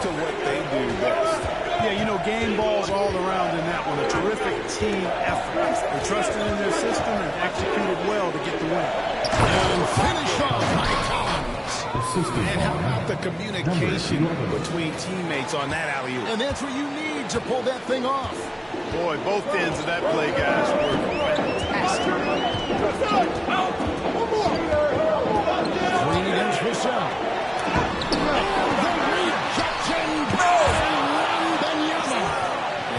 to what they do best. Yeah, you know, game balls all around in that one. A terrific team effort. They trusted in their system and executed well to get the win. And finish off by Collins. And how about the communication between teammates on that alley-oop? And that's what you need to pull that thing off. Boy, both ends of that play, guys, were fantastic. Green against Russell. The rejection goes Wembanyama.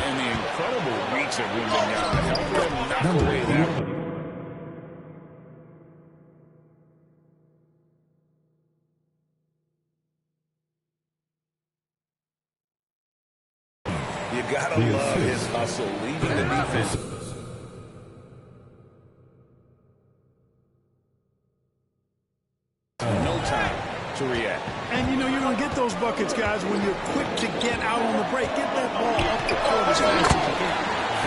And the incredible reach of Wembanyama helped them knock away that one. You gotta love his hustle, leading the defense. No time to react. And, you know, you're going to get those buckets, guys, when you're quick to get out on the break. Get that ball up the court as fast as you can.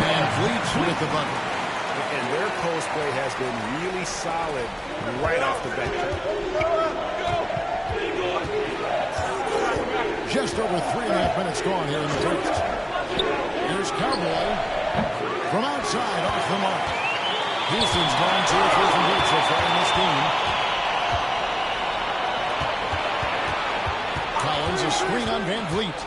Van Vliet with the bucket. And their post play has been really solid right off the bench. Just over 3.5 minutes gone here in the first. Here's Cowboy from outside off the mark. Houston's gone 2 or 3 from deep so far in this game. Collins, a screen on Van Vliet.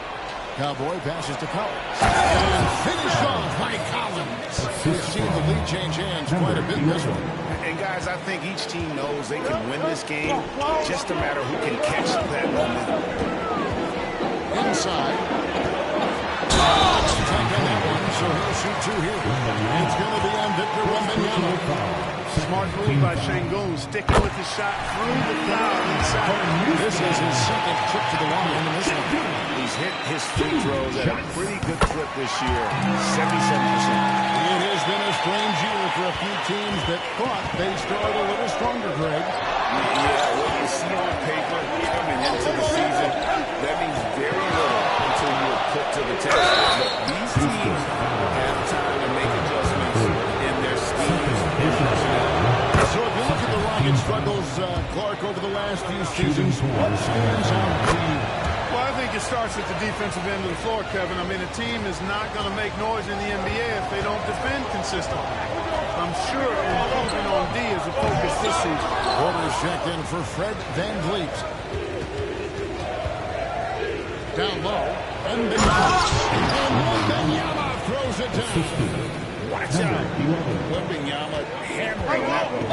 Cowboy passes to Collins. And finish off by Collins. We've seen the lead change hands quite a bit in this one. And guys, I think each team knows they can win this game. Just a matter who can catch that momentum. Inside. Attack on that one, so he'll shoot 2 here. It's going to be on Victor Wembanyama. Smart move by Şengün, sticking with his shot through the foul inside. This is his second trip to the line in this one. He's hit his free throws at a pretty good clip this year, 77%. It has been a strange year for a few teams that thought they started a little stronger, Greg. Yeah, what you see on paper coming into the season, that means very little until you're put to the test. But these teams have time to make adjustments in their schemes. So if you look at the Rockets' struggles, Clark, over the last few seasons, what stands out to you? Well, I think it starts at the defensive end of the floor, Kevin. I mean, a team is not going to make noise in the NBA if they don't defend consistently. I'm sure improving on D is a focus this season. Orders checked in for Fred Van Vliet. Down low. And Wembanyama throws it down. Watch out. Wembanyama hammering that one.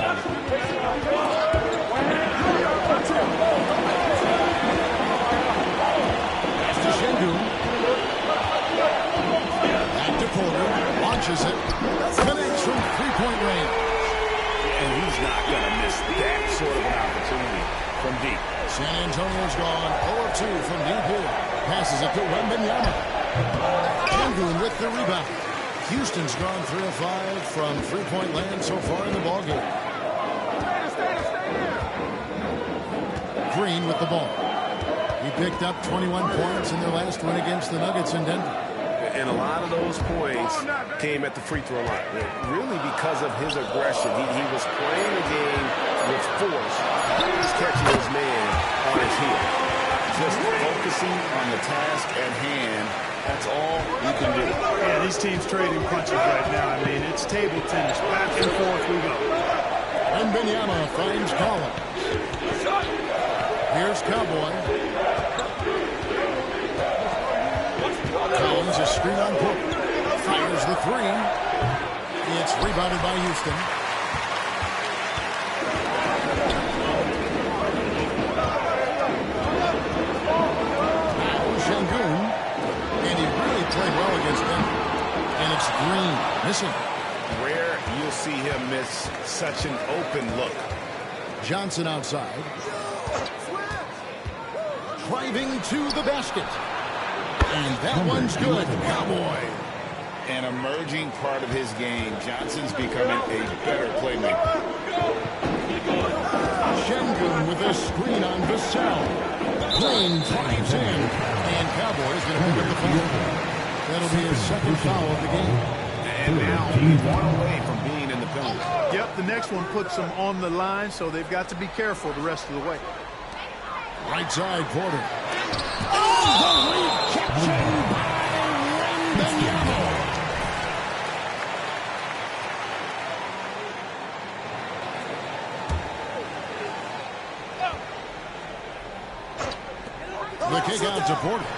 Pass to Şengün. Back to Porter. Launches it. Connects from 3-point range. And he's not going to miss that sort of an opportunity from deep. San Antonio's gone 0-2 from deep here. Passes it to Wembanyama. Şengün with the rebound. Houston's gone 3 of 5 from 3-point land so far in the ballgame. Green with the ball. He picked up 21 points in their last win against the Nuggets in Denver. And a lot of those points came at the free throw line. Really because of his aggression. He was playing the game with force. He was catching his man on his heel. Just focusing on the task at hand. That's all you can do. Yeah, these teams trading punches right now. I mean, it's table tennis. Back and forth we go. And Wembanyama finds Collins. Here's Cowboy. Collins is screen on Porter. Fires the 3. It's rebounded by Houston. Now Şengün. And he really played well against them. And it's Green missing. Rare you'll see him miss such an open look. Johnson outside. Driving to the basket. And that one's good. Cowboy. An emerging part of his game. Johnson's becoming a better playmaker. Şengün with a screen on Vassell. Green drives in. And Cowboys going to pick up the foul. That'll be his second foul of the game. And now he's 1 away from being in the penalty. Yep, the next one puts them on the line, so they've got to be careful the rest of the way. Right side, Porter. The rejection by Wembanyama. The kick out to Porter.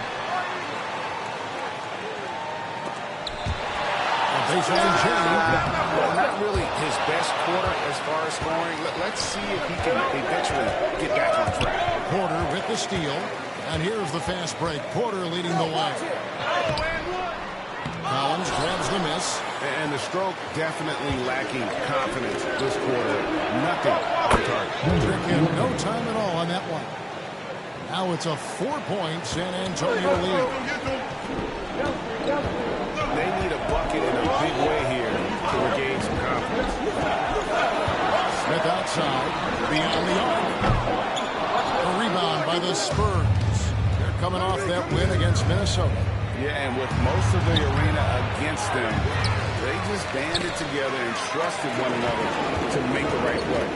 Baseline change. Well, not really his best quarter as far as scoring. Let's see if he can eventually get back on track. Porter with the steal. And here's the fast break. Porter leading the way. Collins grabs the miss. And the stroke definitely lacking confidence this quarter. Nothing on target. Trick him, no time at all on that one. Now it's a 4-point San Antonio lead. They need a bucket in a big way here to regain some confidence. Smith outside, beyond the arc. A rebound by the Spurs. They're coming off that win against Minnesota. Yeah, and with most of the arena against them, they just banded together and trusted one another to make the right play.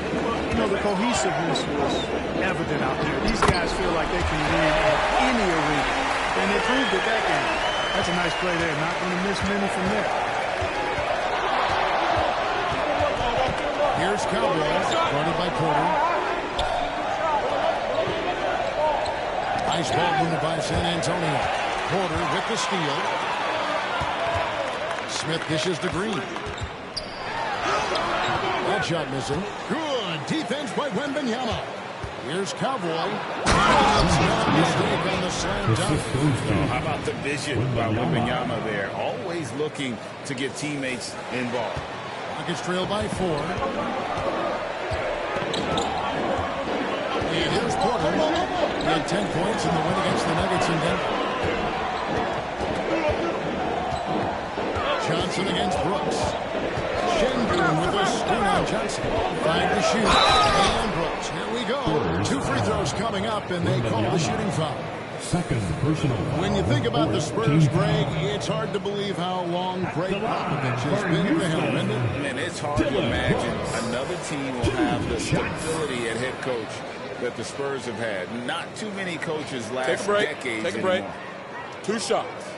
You know, the cohesiveness was evident out there. These guys feel like they can win at any arena, and they proved it that game. That's a nice play there. Not going to miss many from there. Here's Cowboys, guarded by Porter. Nice ball moved by San Antonio. Porter with the steal. Smith dishes to Green. That shot missing. Good defense by Wembanyama. Here's Cowboy. Mistake on the slam dunk. How about the vision by Wembanyama there? Always looking to get teammates involved. Rockets trail by 4. And here's Porter. He had 10 points in the win against the Nuggets in Denver. Johnson against Brooks. Şengün with a screen on Johnson. 5 to shoot. And Brooks. Here we go. 2 free throws coming up, and they call the shooting foul. Second personal foul. When you think about the Spurs, Greg, it's hard to believe how long Greg Popovich has been at the helm, isn't it? Man, it's hard to imagine another team will have the stability at head coach that the Spurs have had. Not too many coaches last decades. Take a break. 2 shots.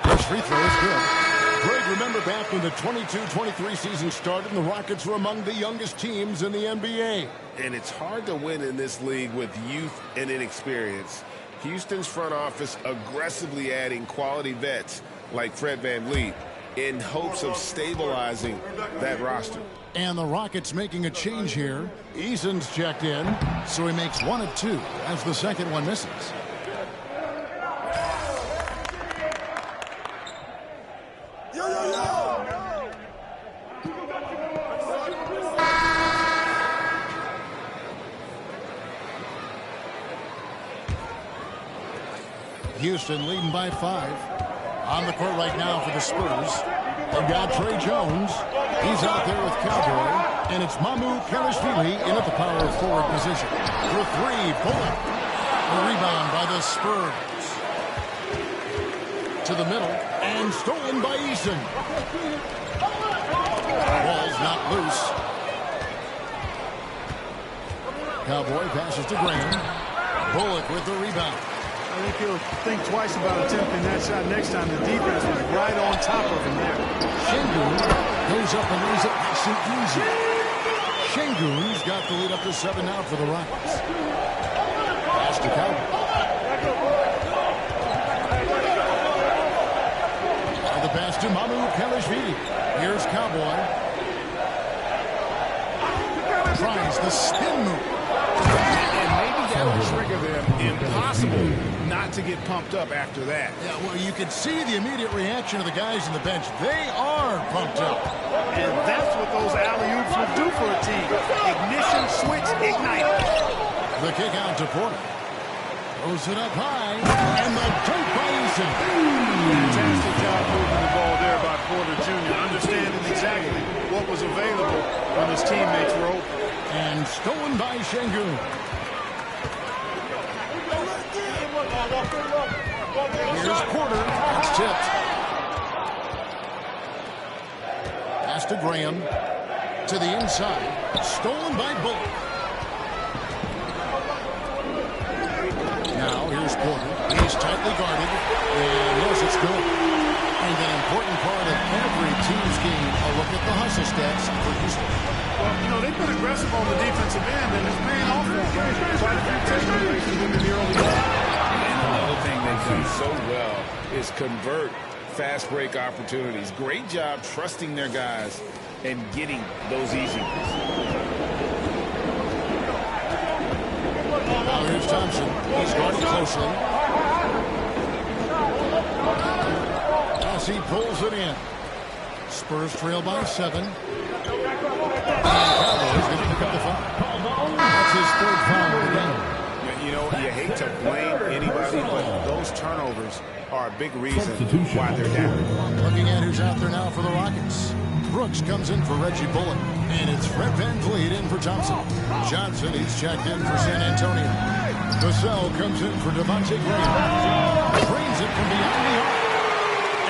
First free throw is good. Greg, remember back when the 22-23 season started and the Rockets were among the youngest teams in the NBA. And it's hard to win in this league with youth and inexperience. Houston's front office aggressively adding quality vets like Fred VanVleet in hopes of stabilizing that roster. And the Rockets making a change here. Eason's checked in, so he makes 1 of 2 as the second one misses. Houston leading by 5. On the court right now for the Spurs. They've got Trey Jones. He's out there with Cowboy. And it's Mamu Kelishvili in at the power forward position. For 3, Bullock. A rebound by the Spurs. To the middle. And stolen by Eason. Ball's not loose. Cowboy passes to Graham. Bullock with the rebound. I think he'll think twice about attempting that shot next time. The defense was right on top of him there. Şengün goes up and lays it nice and easy. Şengün's got the lead up to 7 now for the Rockets. Pass to Cowboy. And the pass to Mamu Kelishvili. Here's Cowboy. Tries the spin move. And maybe that'll trigger them. Impossible not to get pumped up after that. Yeah, well, you can see the immediate reaction of the guys on the bench. They are pumped up. And that's what those alley-oops would do for a team. Ignition, switch, ignite. The kick out to Porter. Throws it up high. And the dunk by Eason. Fantastic job moving the ball there by Porter Jr. Understanding exactly what was available when his teammates were open. And stolen by Şengün. Here's Porter. It's tipped. to Graham. To the inside. Stolen by Bullock. Now here's Porter. He's tightly guarded. And yes, it's good. And an important part of every team's game, a look at the hustle stats for Houston. Well, you know, they've been aggressive on the defensive end, and it's paying off for them. Quite a few takeaways for them in the early game. And another thing they've done so well is convert fast break opportunities. Great job trusting their guys and getting those easy ones. Now here's Thompson. He's guarded closely. As he pulls it in. Spurs trail by 7. And Cowboys going to pick up the foul. That's his 3rd foul of the game. You know, you hate to blame anybody, but those turnovers are a big reason why they're down. Looking at who's out there now for the Rockets. Brooks comes in for Reggie Bullock. And it's Fred VanVleet in for Thompson. Johnson, he's checked in for San Antonio. Vassell comes in for Devontae Graham. Trains it from beyond the arc.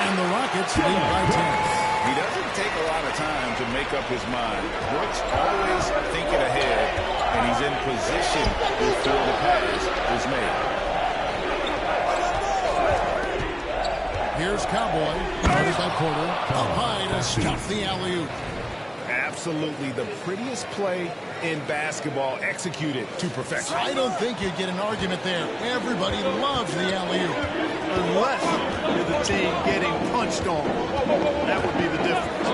And the Rockets lead by 10. He doesn't take a lot of time to make up his mind. Brooks always thinking ahead, and he's in position before the pass is made. Here's Cowboy, guarded by Porter. Up high to stuff the alley-oop. Absolutely the prettiest play in basketball, executed to perfection. I don't think you'd get an argument there. Everybody loves the alley-oop. Unless you're the team getting punched on. That would be the difference.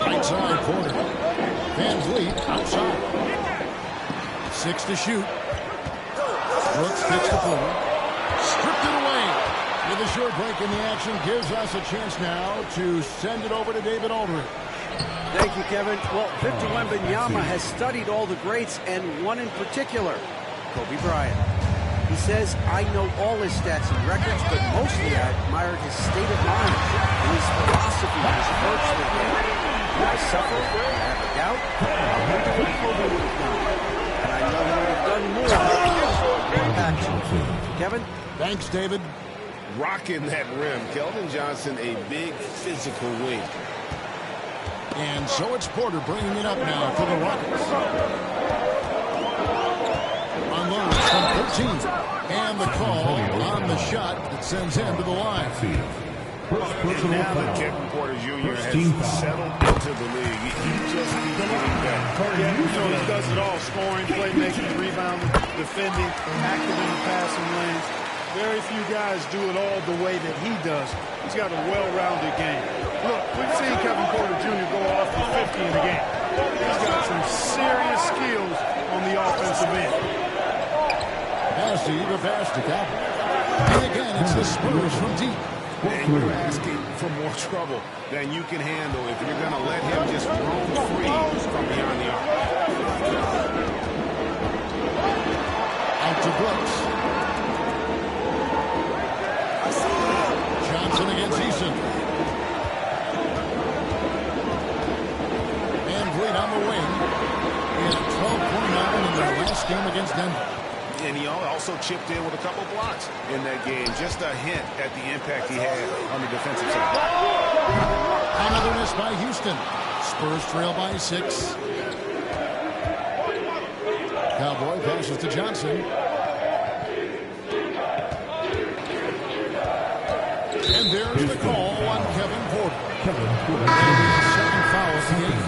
Right side, Porter. VanVleet outside. 6 to shoot. Brooks kicks to Porter. Stripped it away. With a short break in the action, gives us a chance now to send it over to David Aldridge. Thank you, Kevin. Well, Victor Wembanyama has studied all the greats, and one in particular, Kobe Bryant. He says, I know all his stats and records, but mostly I admired his state of mind and his philosophy, his approach to the game. I suffer, I have a doubt, I'll do what Kobe would have done. And I know he would have done more action. Kevin? Thanks, David. Rocking that rim. Keldon Johnson, a big physical wing. And so it's Porter bringing it up now for the Rockets. Unloads from 13. And the call on the shot that sends him to the line. And now that Kevin Porter Jr. has settled into the league, he just keeps getting better. Yeah, you know, he does it all. Scoring, playmaking, rebounding, defending, active in the passing lanes. Very few guys do it all the way that he does. He's got a well-rounded game. Look, we've seen Kevin Porter Jr. go off for 50 in the game. He's got some serious skills on the offensive end. Nasty, the pass to Cowboy. And again, it's the Spurs from deep. And you're asking for more trouble than you can handle if you're going to let him just roam free from beyond the arc. Out to Brooks. Johnson against Eason. VanVleet on the wing. He had 12.9 in their last game against Denver. And he also chipped in with a couple blocks in that game. Just a hint at the impact he had on the defensive side. Another miss by Houston. Spurs trail by 6. Cowboy passes to Johnson. And there's the call on Kevin Porter. Second foul of the game.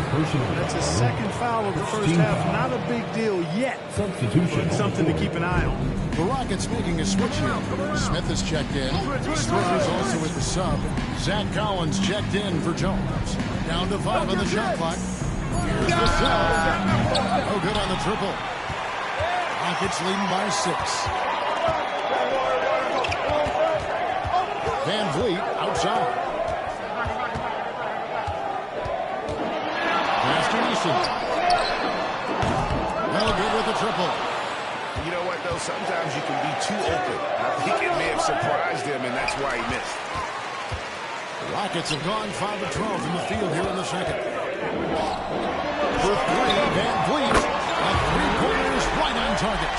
That's a second foul of the first half. Not a big deal yet. Substitution. Something to keep an eye on. The Rockets making a switch here. Smith is checked in. Strickler's also with the sub. Zach Collins checked in for Jones. Down to 5 on the shot clock. Here's the sub. No good on the triple. Rockets leading by 6. VanVleet outside. Pass to Eason. No good with the triple. You know what, though? Sometimes you can be too open. I think it may have surprised him, and that's why he missed. The Rockets have gone 5 of 12 from the field here in the second. For 3, VanVleet. A 3-pointer is right on target.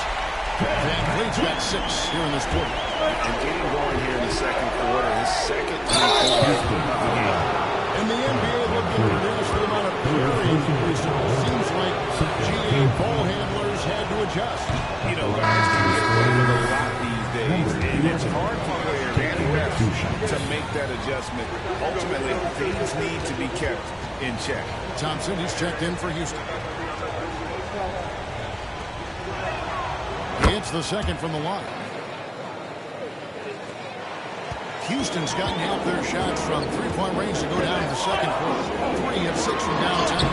VanVleet's got 6 here in this quarter. And getting going here in the second quarter, his second three-pointer of the game. In the NBA, looking to reduce the amount of carries recently. Seems like GA ball handlers had to adjust. You know, guys can get away with a lot these days, and it's hard for players and refs to make that adjustment. Ultimately, things need to be kept in check. Thompson, he's checked in for Houston. He hits the second from the line. Houston's gotten out their shots from three-point range to go down in the second quarter. 3 of 6 from downtown.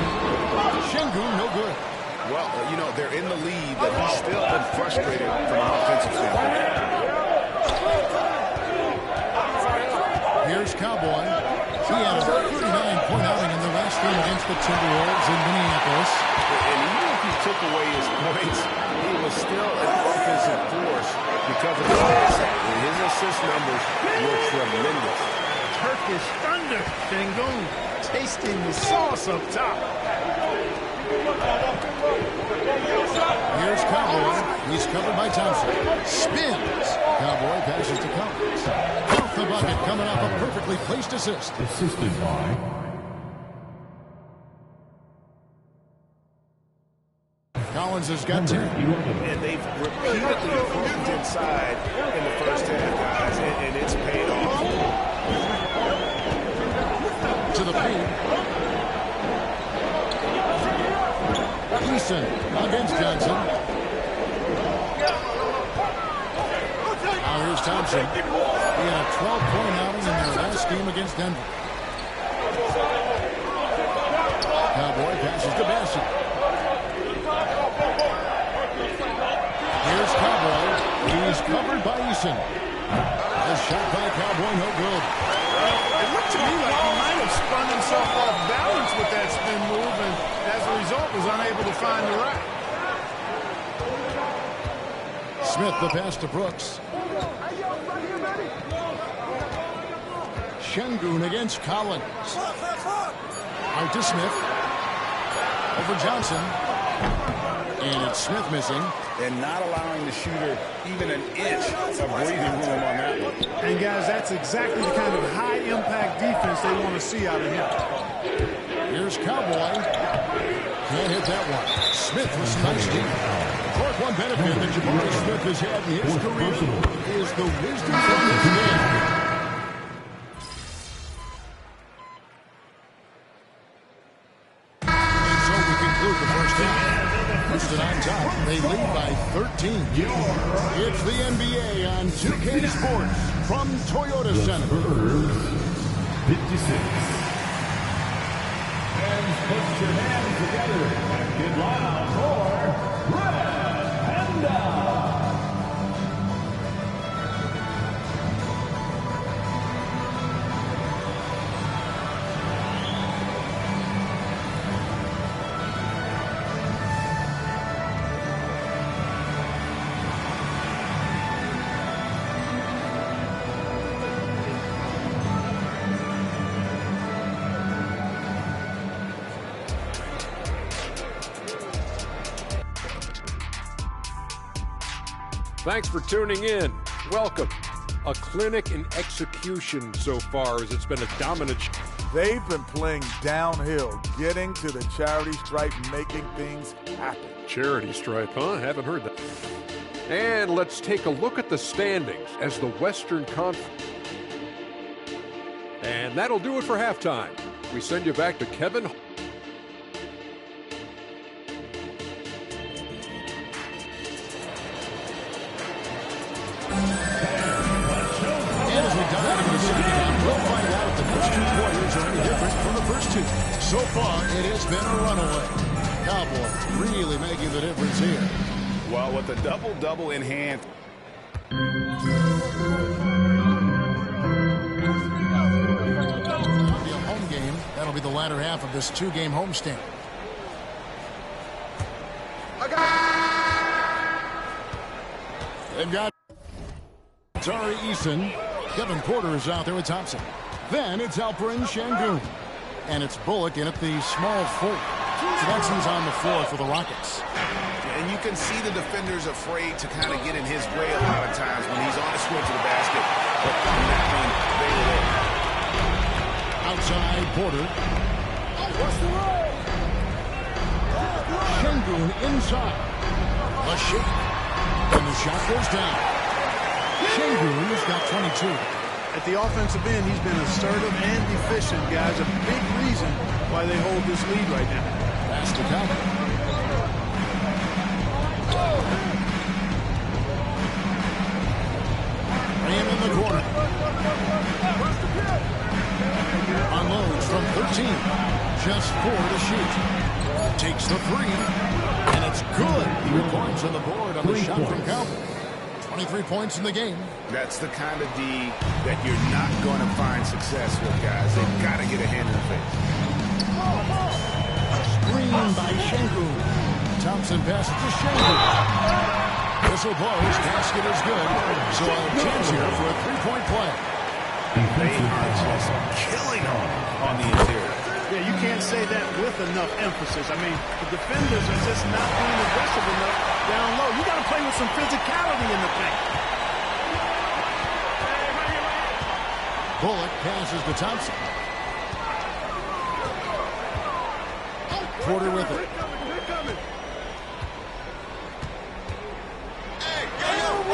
Şengün, no good. Well, you know, they're in the lead, but he's still been frustrated from an offensive standpoint. Here's Cowboy. He had a 39-point outing in the last game against the Timberwolves in Minneapolis. And even if he took away his points, he was still an offensive force because of his passing. And his assist numbers were tremendous. Turkish thunder. Şengün tasting the sauce up top. Here's Cowboy. He's covered by Thompson. Spins. Cowboy passes to Collins. Off the bucket, coming off a perfectly placed assist. Assisted by Collins has got 10. And they've repeatedly pushed inside in the first half, guys, and it's paid off. To the paint. Eason against Johnson. Now here's Thompson. He had a 12-point outing in their last game against Denver. Cowboy passes to Bassett. Here's Cowboy. He's covered by Eason. A shot by Cowboy, no good. It looked to me like he might have spun himself off balance with that spin move, and as a result was unable to find the rack. Smith the pass to Brooks. Şengün against Collins. Out to Smith. Over Johnson. And it's Smith missing. And not allowing the shooter even an inch of breathing room on that one. And guys, that's exactly the kind of high-impact defense they want to see out of him. Here's Cowboy. Can't hit that one. Smith with some nice deep. Court one benefit that Jabari Smith has had in his career is the wisdom from this game. And so we conclude the first half. Houston on top. They lead by 13. It's the NBA on 2K Sports from Toyota Center. 56. And put your hands together and get loud for Red Panda. Thanks for tuning in. Welcome. A clinic in execution so far, as it's been a dominant. They've been playing downhill, getting to the charity stripe, making things happen. Charity stripe, huh? Haven't heard that. And let's take a look at the standings as the Western Conference. And that'll do it for halftime. We send you back to Kevin. So far, it has been a runaway. Cowboy really making the difference here. Well, with the double-double in hand. That'll be a home game. That'll be the latter half of this two-game homestand. They've got Tari Eason. Kevin Porter is out there with Thompson. Then it's Alperen Şengün. And it's Bullock in at the small forward. So that's who's on the floor for the Rockets. And you can see the defender's afraid to kind of get in his way a lot of times when he's on the swing to the basket. But on that one, they were there. Outside Porter. What's the roll? Şengün inside. A shake. And the shot goes down. Şengün's got 22. At the offensive end, he's been assertive and efficient, guys. A big reason why they hold this lead right now. Pass to Calvin. Ram in the corner. Unloads from 13. Just 4 to shoot. Takes the three. And it's good. 3 points on the board on the shot from Calvin. 23 points in the game. That's the kind of D that you're not going to find success with, guys. They've got to get a hand in the face. Screen by Şengün. Thompson passes to Şengün. Whistle blows. Basket is good. So a chance here for a 3-point play. They are just killing them on the interior. Yeah, you can't say that with enough emphasis. I mean, the defenders are just not being aggressive enough down low. You got to play with some physicality in the paint. Bullock passes to Thompson. Porter with it.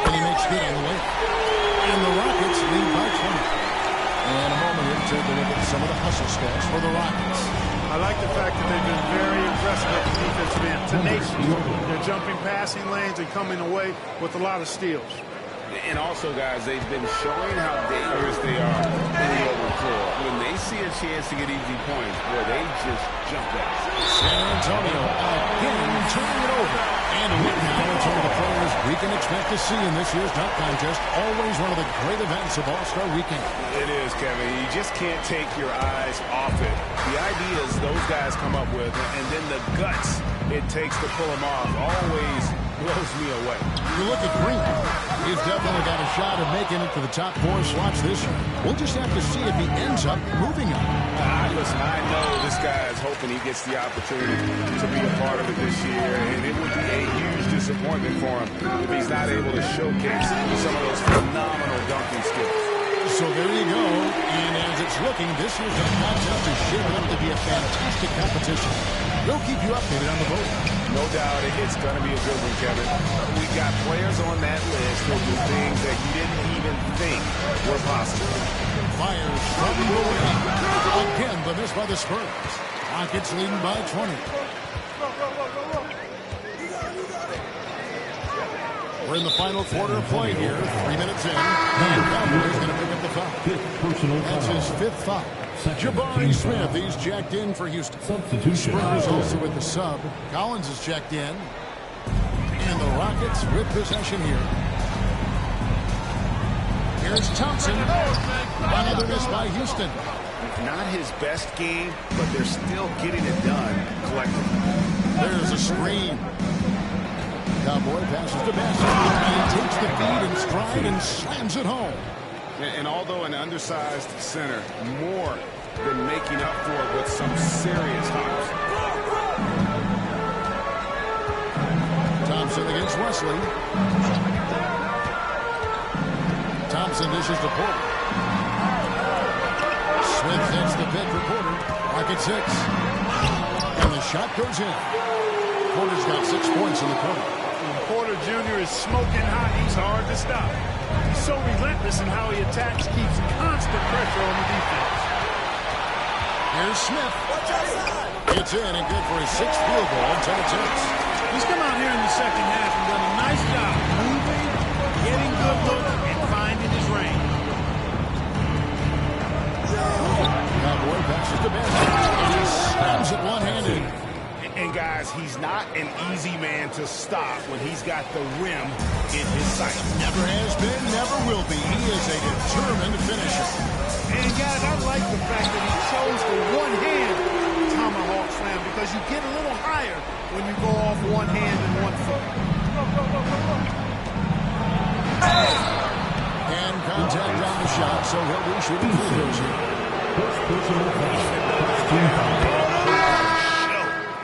And he makes good on the way. And the Rockets lead by 20. And a moment here to take a look at some of the hustle stats for the Rockets. I like the fact that they've been very aggressive at the defensive end. Tenacious. They're jumping passing lanes and coming away with a lot of steals. And also, guys, they've been showing how dangerous they are in the open floor. When they see a chance to get easy points, boy, they just jump at it. San Antonio again turning it over. And look now at some of the players we can expect to see in this year's dunk contest. Always one of the great events of All-Star Weekend. It is, Kevin. You just can't take your eyes off it. The ideas those guys come up with, and then the guts it takes to pull them off, always blows me away. You look at Green. He's definitely got a shot of making it to the top 4 slots this year. We'll just have to see if he ends up moving up. Listen, I know this guy is hoping he gets the opportunity to be a part of it this year, and it would be a huge disappointment for him if he's not able to showcase some of those phenomenal dunking skills. So there you go. And as it's looking, this year's dunk contest is shaping up to be a fantastic competition. We'll keep you updated on the vote. No doubt it's going to be a good one, Kevin. We got players on that list who do things that you didn't even think were possible. Fires from the wing. Again, the miss by the Spurs. Rockets leading by 20. We're in the final quarter of play here. 3 minutes in. And Calvin is going to pick up the foul. That's his 5th foul. Jabari Smith, he's checked in for Houston. Spurs also with the sub. Collins is checked in. And the Rockets with possession here. Here's Thompson. Another miss by Houston. Not his best game, but they're still getting it done collectively. There's a screen. Cowboy passes to Bassett. And he takes the feed in stride and slams it home. And although an undersized center, more than making up for it with some serious hops. Thompson against Wesley. Thompson dishes to Porter. Smith hits the pick for Porter. Rocket 6. And the shot goes in. Porter's got 6 points in the quarter. When Porter Jr. is smoking hot, he's hard to stop. He's so relentless in how he attacks, keeps constant pressure on the defense. Here's Smith. It's in and good for his 6th field goal in 10 attempts. He's come out here in the second half and done a nice job moving, getting good looks, and finding his range. Cowboy passes to Bassett. And he slams it one-handed. And guys, he's not an easy man to stop when he's got the rim in his sight. Never has been, never will be. He is a determined finisher. And guys, I like the fact that he chose the one-hand tomahawk slam because you get a little higher when you go off one hand and 1 foot. And contact on the shot, so he'll be shooting free throws here.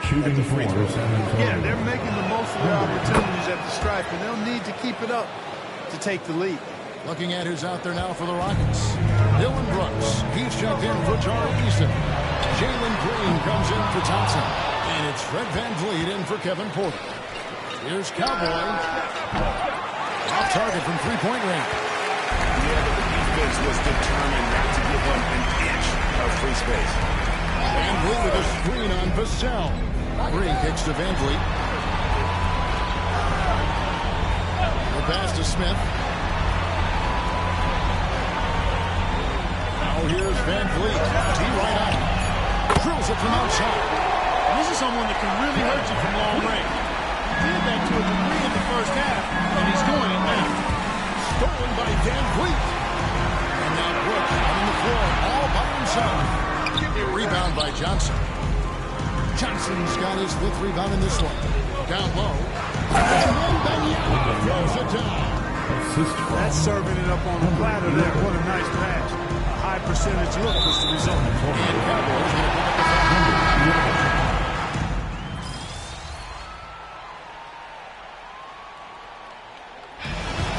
at the free throw line. Yeah, they're making the most of their opportunities at the stripe, and they'll need to keep it up to take the lead. Looking at who's out there now for the Rockets. Dylan Brooks. He's checked in for Jar Eason. Jalen Green comes in for Thompson. And it's Fred VanVleet in for Kevin Porter. Here's Cowboy. Off target from three-point range. Yeah, but the defense was determined not to give him an inch of free space. VanVleet with a screen on Vassell. Green kicks to VanVleet. The pass to Smith. Now here's VanVleet. T-right out. Drills it from outside. This is someone that can really hurt you from long range. He did that to a degree in the first half, and he's doing it now. Stolen by VanVleet. And now Brooks on the floor all by himself. Rebound by Johnson. Johnson's got his 5th rebound in this one. Down low. And then Benyama throws it down. That's serving it up on the platter there. What a nice pass. A high percentage look was the result. And Cowboys going to pick up the 500.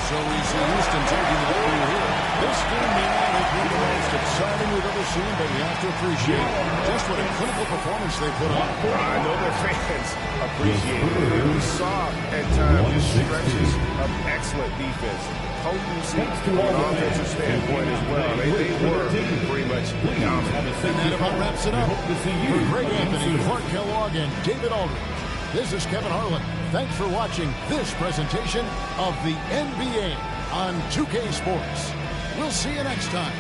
So we see Houston taking the lead here. This game may not have been the most exciting we've ever seen, but you have to appreciate just what a clinical performance they put on. I know their fans appreciate it. We saw at times stretches of excellent defense. Potency from an offensive standpoint as well. They were pretty much dominant. And that about wraps it up. For Greg Anthony, Clark Kellogg, and David Aldridge, this is Kevin Harlan. Thanks for watching this presentation of the NBA on 2K Sports. We'll see you next time.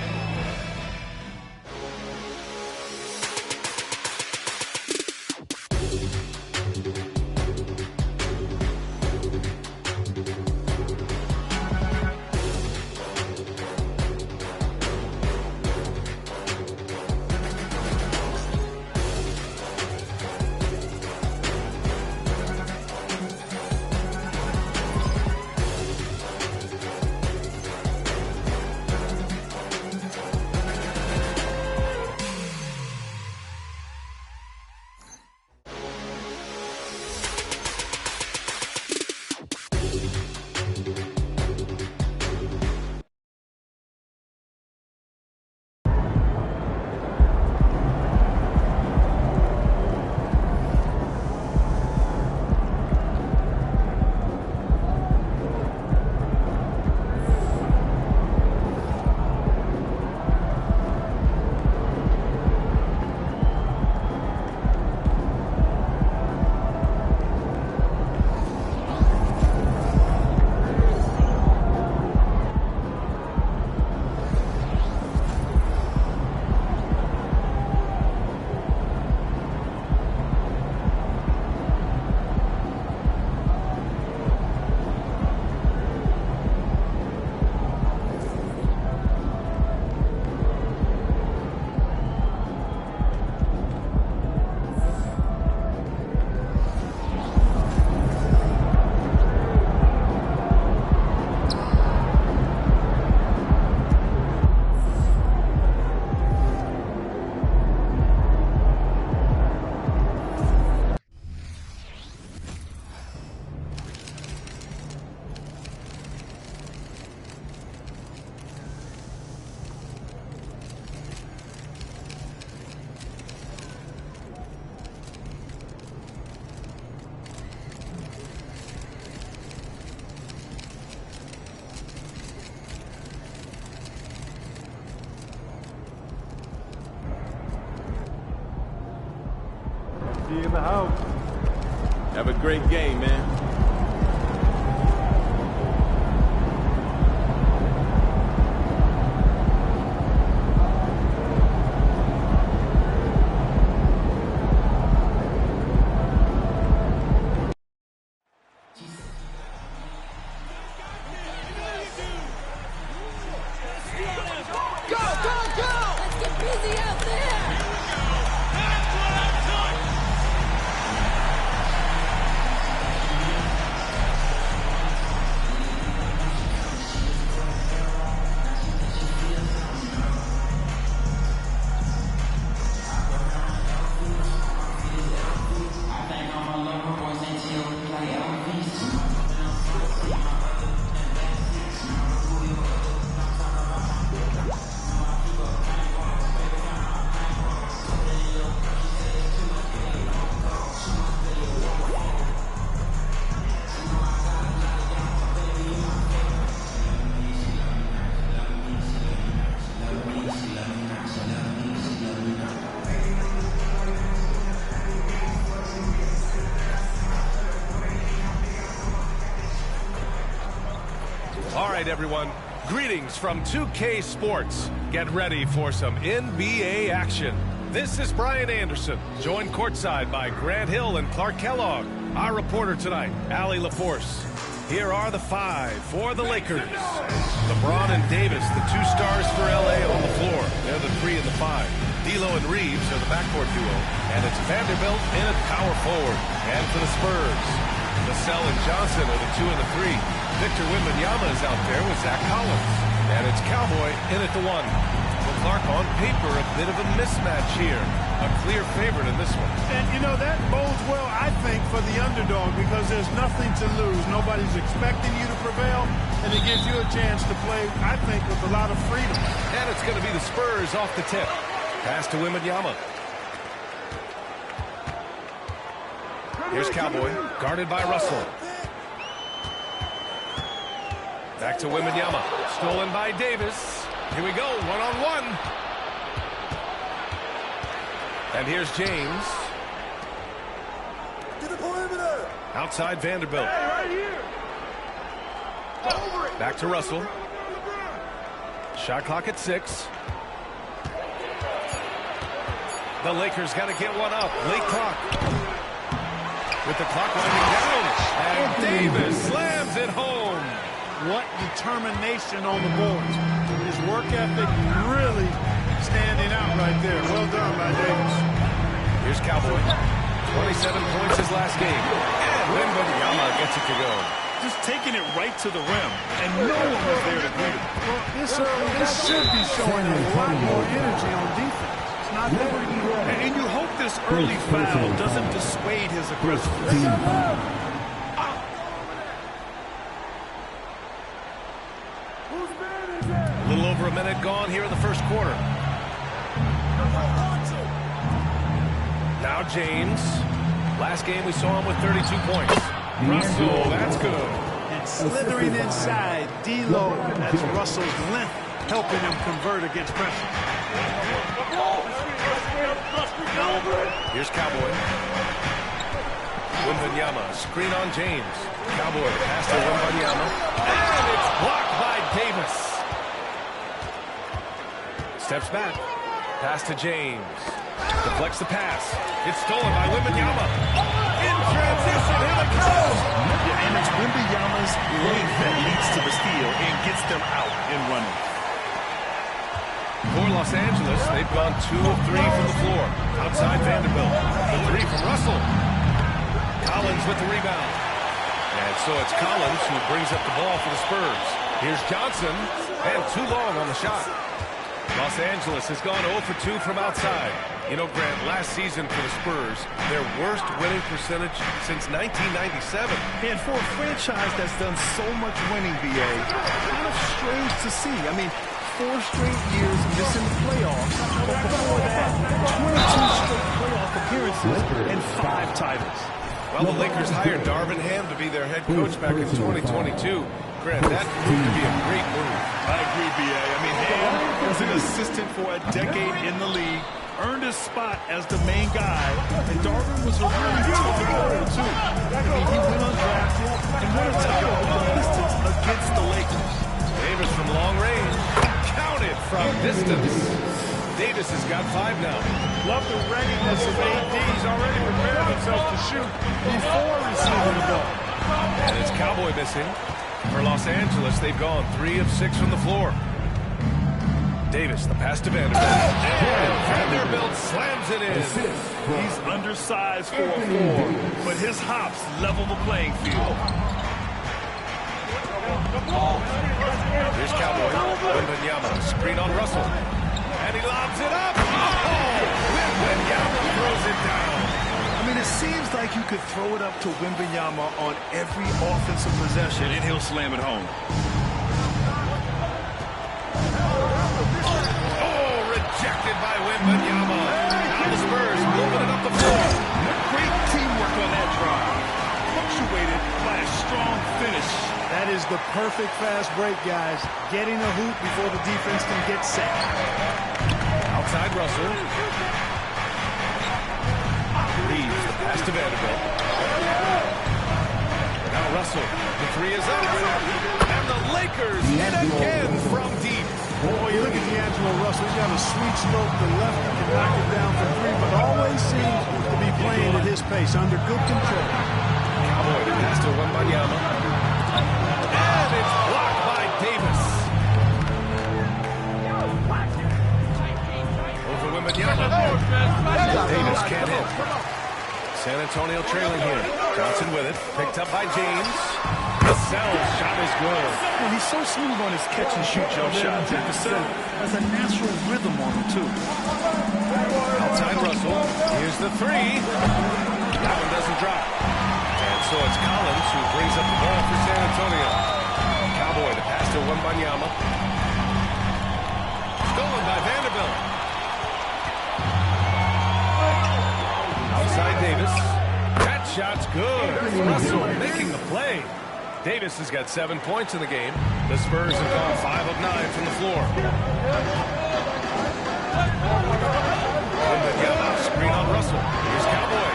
See you in the house. Have a great game, man. right, everyone. Greetings from 2K Sports. Get ready for some NBA action. This is Brian Anderson, joined courtside by Grant Hill and Clark Kellogg. Our reporter tonight, Allie LaForce. Here are the five for the Lakers. LeBron and Davis, the two stars for LA on the floor. They're the 3 and the 5. D'Lo and Reeves are the backcourt duo. And it's Vanderbilt in at power forward. And for the Spurs, Vassell and Johnson are the 2 and the 3. Victor Wembanyama is out there with Zach Collins. And it's Cowboy in at the 1. Well, Clark, on paper, a bit of a mismatch here. A clear favorite in this one. And, you know, that bodes well, I think, for the underdog because there's nothing to lose. Nobody's expecting you to prevail, and it gives you a chance to play, I think, with a lot of freedom. And it's going to be the Spurs off the tip. Pass to Wembanyama. Here's Cowboy, guarded by Russell. Back to Wembanyama, stolen by Davis. Here we go, one-on-one. And here's James. Outside Vanderbilt. Back to Russell. Shot clock at 6. The Lakers got to get one up. Late clock. With the clock winding down. And Davis slams it home. What determination on the boards. His work ethic really standing out right there. Well done by Davis. Here's Cowboy. 27 points his last game. And Wembanyama gets it to go. Just taking it right to the rim. And no one was there to greet him. Well, this should be showing a lot more energy on defense. It's not there. And you hope this early foul doesn't dissuade his aggressiveness. A little over a minute gone here in the first quarter. Now James. Last game we saw him with 32 points. Russell, that's good. And slithering inside, D'Lo, that's Russell's length, helping him convert against pressure. Here's Cowboy. Wembanyama, screen on James. Cowboy, pass to Wembanyama. And it's blocked by Davis. Steps back. Pass to James. Deflects the pass. It's stolen by Wembanyama. In transition, here it goes. Yeah, and it's Wembanyama's length that leads to the steal and gets them out and running. For Los Angeles, they've gone 2 of 3 from the floor. Outside Vanderbilt. The 3 from Russell. Collins with the rebound. And so it's Collins who brings up the ball for the Spurs. Here's Johnson. And too long on the shot. Los Angeles has gone 0 for 2 from outside. You know, Grant, last season for the Spurs, their worst winning percentage since 1997. And for a franchise that's done so much winning, BA, kind of strange to see. I mean, 4 straight years missing the playoffs, but before that, 22 straight playoff appearances and 5 titles. Well, the Lakers hired Darvin Ham to be their head coach back in 2022. Grant, that proved to be a great move. I agree, BA. I mean, Ham was an assistant for a decade in the league, earned his spot as the main guy, and Darvin was a really tough player, too. I mean, he went undrafted and won a title with the Pistons against the Lakers. Davis from long range. Counted from distance. Davis has got 5 now. Love the readiness of AD. He's already prepared himself to shoot before receiving the ball. And it's Cowboy missing. For Los Angeles, they've gone 3 of 6 from the floor. Davis, the pass to Vanderbilt. And Vanderbilt slams it in. He's undersized for a 4, but his hops level the playing field. Here's Cowboy. Wembanyama, screen on Russell. And he lobs it up. Oh! Wembanyama throws it down. I mean, it seems like you could throw it up to Wembanyama on every offensive possession, and he'll slam it home. Oh, rejected by Wembanyama. Now the Spurs moving it up the floor. Great teamwork on that drive. Punctuated by a strong finish. That is the perfect fast break, guys. Getting a hoop before the defense can get set. Outside Russell. Reeves, the pass to Vanderbilt. Now Russell, the 3 is up. And the Lakers hit again from deep. Boy, you look at D'Angelo Russell. He's got a sweet stroke. The lefty can knock it down from three, but always seems to be playing at his pace, under good control. Cowboy to pass to Wembanyama. And it's blocked by Davis. Over Wembanyama. Davis can't hit. San Antonio trailing here. Johnson with it. Picked up by James. Cassell's shot is good. Well, he's so smooth on his catch-and-shoot jump shots. And Cassell has a natural rhythm on him, too. Outside Russell. Here's the three. That one doesn't drop. And so it's Collins who brings up the ball for San Antonio. Cowboy to pass to Wembanyama. Stolen by Vanderbilt. Outside Davis. That shot's good. Russell making the play. Davis has got 7 points in the game. The Spurs have gone 5 of 9 from the floor. Screen on Russell. Here's Cowboy.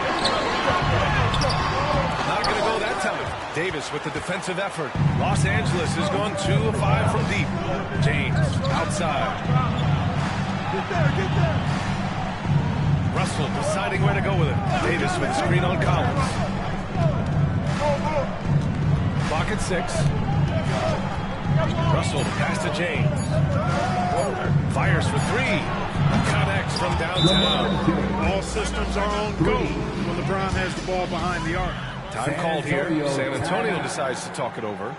Not going to go that time. Davis with the defensive effort. Los Angeles has gone 2 of 5 from deep. James outside. Get there. Russell deciding where to go with it. Davis with a screen on Collins. Clock at 6. Russell pass to James. Fires for 3. Connects from downtown. All systems are on go when LeBron has the ball behind the arc. Time called here. San Antonio decides to talk it over.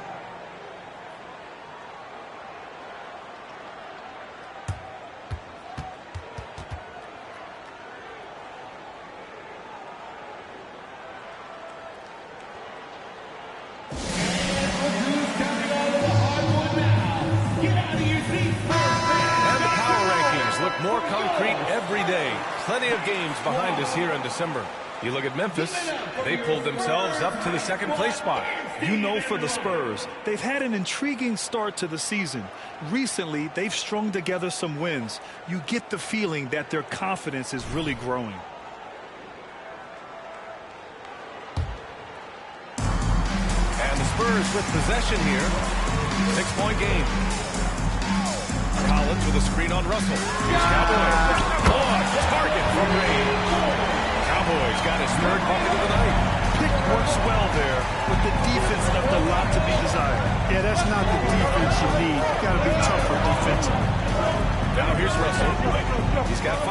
More concrete every day. Plenty of games behind us here in December. You look at Memphis, they pulled themselves up to the second place spot. You know, for the Spurs, they've had an intriguing start to the season. Recently, they've strung together some wins. You get the feeling that their confidence is really growing. And the Spurs with possession here. 6-point game. Collins with a screen on Russell. Here's Cowboy. Target from range. Cowboy's got his 3rd bucket of the night. Pick works well there, but the defense left a lot to be desired. Yeah, that's not the defense you need. You got to be tougher defensively. Now here's Russell. He's got 5.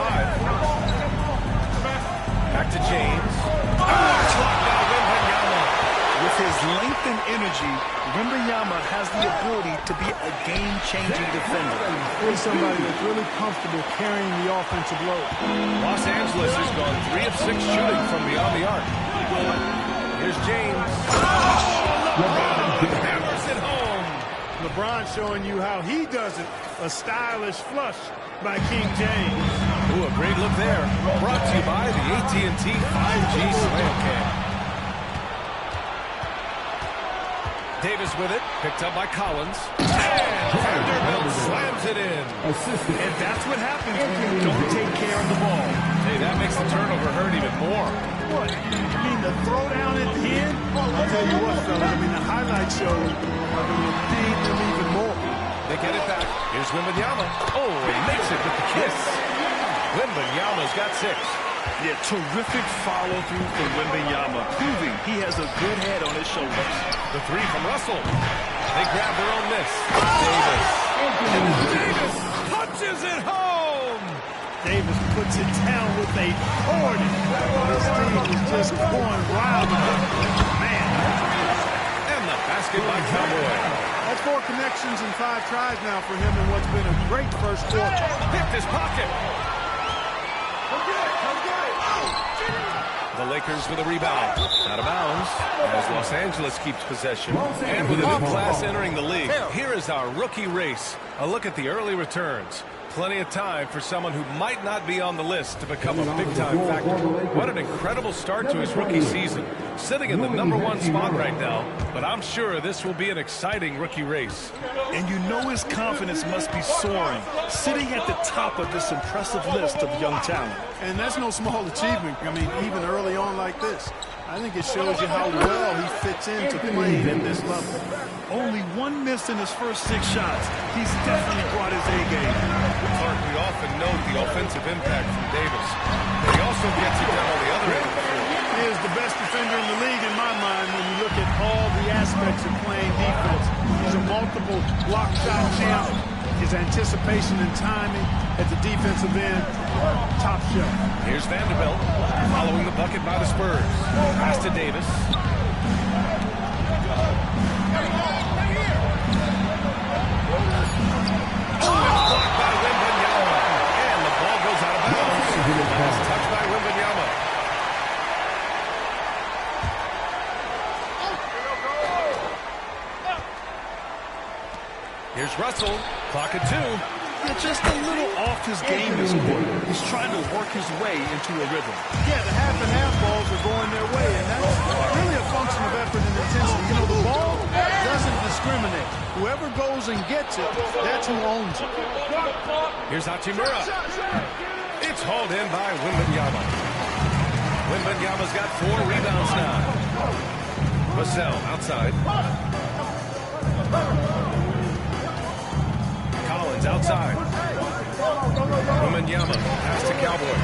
Back to James. Blocked by Wembanyama. With his length and energy, Wembanyama has the ability to be a game-changing defender. He's somebody that's really comfortable carrying the offensive load. Los Angeles has gone 3 of 6 shooting from beyond the arc. Here's James. LeBron hammers it home. LeBron showing you how he does it. A stylish flush by King James. Ooh, a great look there. Brought to you by the AT&T 5G Slam Cam. Davis with it, picked up by Collins. And Vanderbilt slams it in. And that's what happens when you don't take care of the ball. Hey, that makes the turnover hurt even more. What? You mean the throwdown at the end? I'll tell you what, fellas. I mean, the highlight show will feed them even more. They get it back. Here's Wembanyama. Oh, he makes it with the kiss. Wembanyama's got 6. Yeah, terrific follow-through for Wembanyama, proving he has a good head on his shoulders. The 3 from Russell. They grab their own miss. Davis. And Davis punches it home. Davis puts it down with a authority. This team is just going wild. Man. And the basket by Cowboy. That's 4 connections and 5 tries now for him in what's been a great first quarter. Picked his pocket. The Lakers with a rebound. Out of bounds as Los Angeles keeps possession. And with a new class entering the league, here is our rookie race. A look at the early returns. Plenty of time for someone who might not be on the list to become a big-time factor. What an incredible start to his rookie season. Sitting in the #1 spot right now, but I'm sure this will be an exciting rookie race. And you know his confidence must be soaring, sitting at the top of this impressive list of young talent. And that's no small achievement. I mean, even early on like this. I think it shows you how well he fits into playing at this level. Only one miss in his first 6 shots. He's definitely brought his A game. Clark, we often note the offensive impact from Davis, but he also gets it done on the other end of the floor. He is the best defender in the league in my mind when you look at all the aspects of playing defense. He's a multiple block shot champ. His anticipation and timing at the defensive end, top shelf. Here's Vanderbilt following the bucket by the Spurs. Pass to Davis. Blocked by Wembanyama. And the ball goes out of bounds. Last touch by Wembanyama. Here's Russell. Clock at 2. Yeah, just a little off his game this quarter. He's trying to work his way into a rhythm. Yeah, the half-and-half balls are going their way, and that's really a function of effort and intensity. You know, the ball doesn't discriminate. Whoever goes and gets it, that's who owns it. Here's Hachimura. It's hauled in by Wembanyama. Wembanyama's got 4 rebounds now. Vassell outside. Collins outside. Wembanyama pass to Cowboy.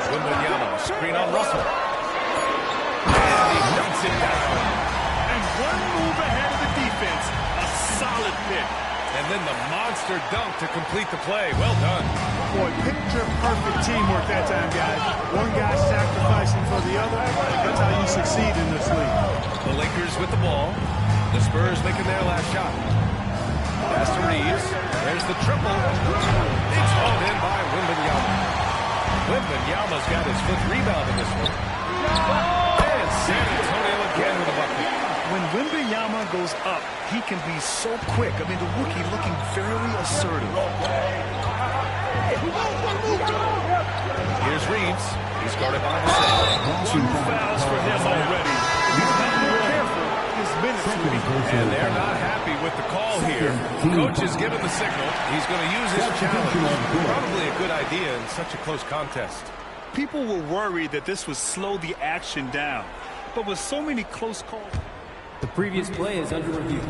Wembanyama screen on Russell. And he dunks it down. And one move ahead of the defense. A solid pick. And then the monster dunk to complete the play. Well done. Boy, picture-perfect teamwork that time, guys. One guy sacrificing for the other. That's how you succeed in this league. The Lakers with the ball. The Spurs making their last shot. Pass to Reeves. There's the triple. It's hauled in by Wembanyama. Wembanyama's got his 5th rebound in this one. And San Antonio again with a bucket. When Wembanyama goes up, he can be so quick. I mean, the rookie looking very assertive. Here's Reeves. He's guarded by Vassell. 2 fouls for him already. He's not more careful. His minutes will be close. And they're not happy with the call here. Coach has given the signal. He's going to use his challenge. Probably a good idea in such a close contest. People were worried that this would slow the action down. But with so many close calls, the previous play is under review.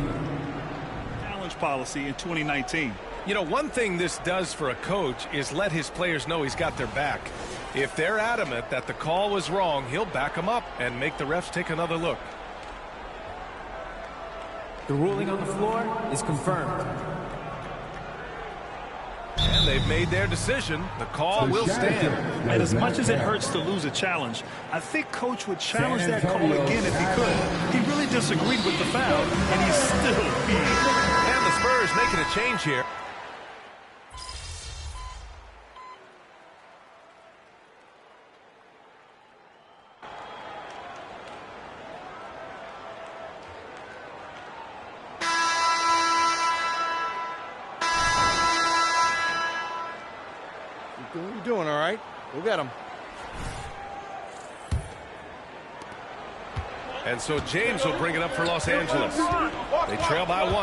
Challenge policy in 2019. You know, one thing this does for a coach is let his players know he's got their back. If they're adamant that the call was wrong, he'll back them up and make the refs take another look. The ruling on the floor is confirmed. And they've made their decision. The call will stand. And as much as it hurts to lose a challenge, I think Coach would challenge that call again if he could. He really disagreed with the foul, and he's still being. And the Spurs making a change here. You're doing all right. We'll get him. And so James will bring it up for Los Angeles. They trail by 1.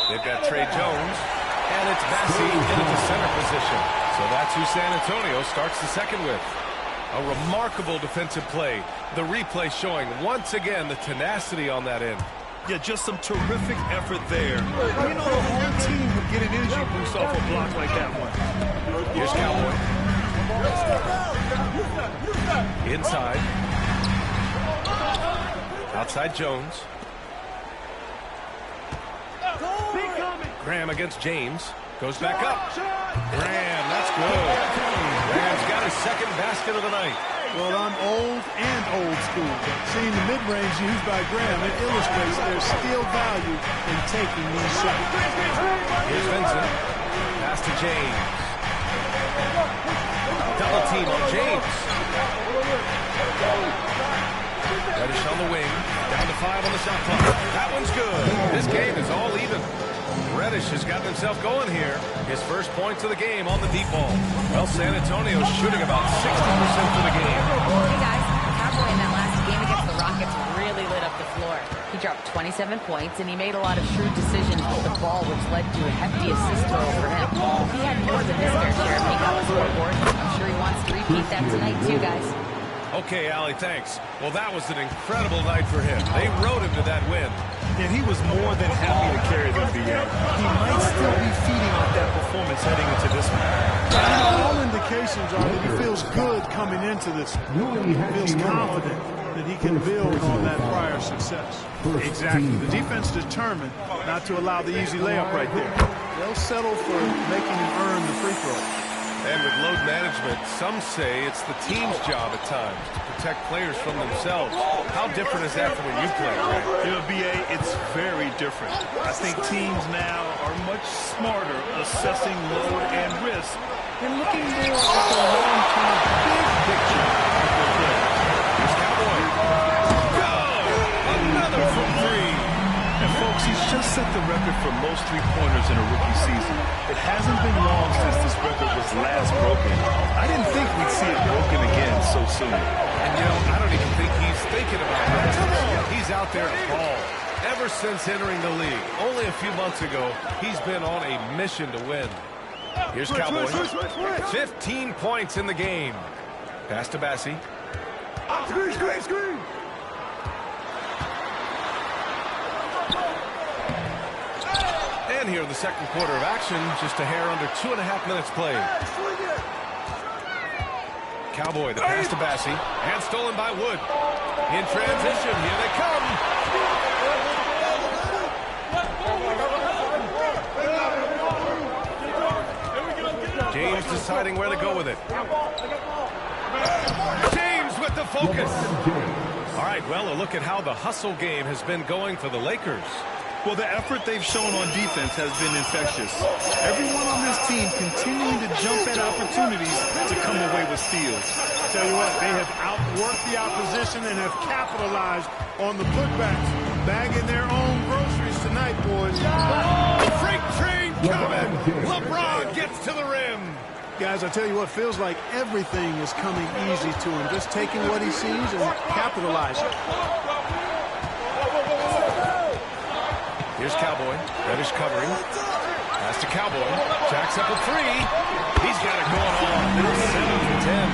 They've got Trey Jones. And it's Bessie into the center position. So that's who San Antonio starts the second with. A remarkable defensive play. The replay showing once again the tenacity on that end. Yeah, just some terrific effort there. You know, the whole team would get an energy boost off a block like that one. Here's Cowboy. Inside. Outside Jones. Graham against James. Goes back up. Graham, that's good. Graham's got his second basket of the night. Well, I'm old and old school. Seeing the mid-range used by Graham, it illustrates there's still value in taking these shots. Here's Vincent. Pass to James. Double team on James. Reddish on the wing. Down to 5 on the shot clock. That one's good. This game is all even. Reddish has gotten himself going here. His first points of the game on the deep ball. Well, San Antonio's shooting about 60% for the game. Hey, guys. Cowboy in that last game against the Rockets really lit up the floor. He dropped 27 points, and he made a lot of shrewd decisions with the ball, which led to a hefty assist total for him. He had more than his fair share of being on the scoreboard. I'm sure he wants to repeat that tonight, too, guys. Okay, Allie, thanks. Well, that was an incredible night for him. They rode him to that win. And he was more than happy to carry them, BA. He might still be feeding off that performance heading into this one. All indications are that he feels good coming into this. He feels confident that he can build on that prior success. Exactly. The defense determined not to allow the easy layup right there. They'll settle for making him earn the free throw. And with load management, some say it's the team's job at times to protect players from themselves. How different is that from when you played, right? You know, BA, it's very different. I think teams now are much smarter assessing load and risk and looking more at the long-term big picture of their play. Here's Cowboy. Go! Another from three. And folks, he's just set the record for most three-pointers in a rookie season. It hasn't been long since this record was last broken. I didn't think we'd see it broken again so soon. And, you know, I don't even think he's thinking about that. He's out there to ball. Ever since entering the league, only a few months ago, he's been on a mission to win. Here's Cowboy. 15 points in the game. Pass to Bassie. Screen. And here in the second quarter of action, just a hair under 2.5 minutes played. Cowboy, the pass to Bassie, and stolen by Wood. In transition, here they come. James deciding where to go with it. James with the focus. All right, well, a look at how the hustle game has been going for the Lakers. Well, the effort they've shown on defense has been infectious. Everyone on this team continuing to jump at opportunities to come away with steals. Tell you what, they have outworked the opposition and have capitalized on the putbacks, bagging their own groceries tonight, boys. The freight train coming. LeBron gets to the rim. Guys, I tell you what, feels like everything is coming easy to him. Just taking what he sees and capitalizing. Here's Cowboy. Reddish covering. Pass to Cowboy. Jacks up a three. He's got it going on. Now 7-10.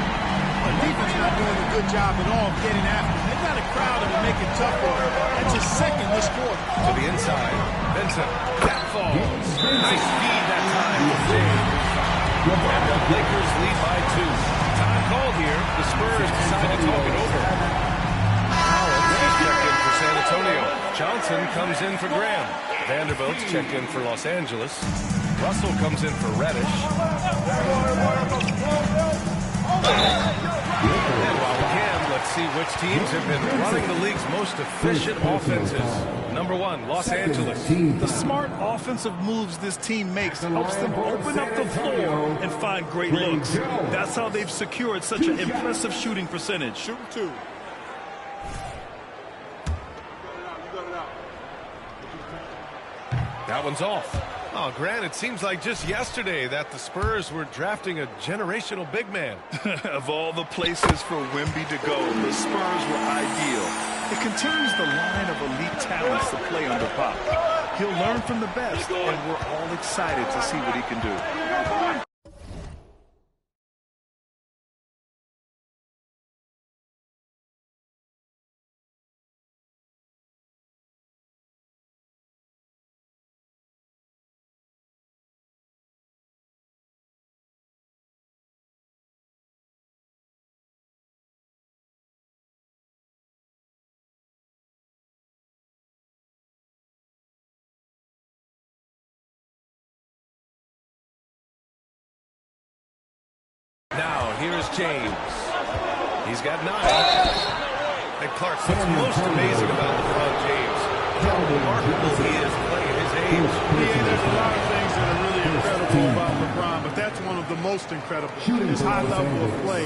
The defense not doing a good job at all getting after him. They've got to crowd him and make it tough for him. That's his second this quarter. To the inside. Benson. That falls. Nice feed that time. And the Lakers lead by 2. Time called here. The Spurs decide to talk it over. He's checked in for San Antonio. Johnson comes in for Graham. Vanderbilt's checked in for Los Angeles. Russell comes in for Reddish. And while we can, let's see which teams have been running the league's most efficient offenses. Number 1, Los Angeles. The smart offensive moves this team makes helps them open up the floor and find great looks. That's how they've secured such an impressive shooting percentage. Shoot 2. That one's off. Oh, Grant, it seems like just yesterday that the Spurs were drafting a generational big man. Of all the places for Wemby to go, the Spurs were ideal. It continues the line of elite talents to play under Pop. He'll learn from the best, and we're all excited to see what he can do. Now, here's James. He's got 9. And Clark, what's most amazing about LeBron James? How remarkable he is playing his age. Yeah, there's a lot of things that are really incredible about LeBron, but that's one of the most incredible. His high level of play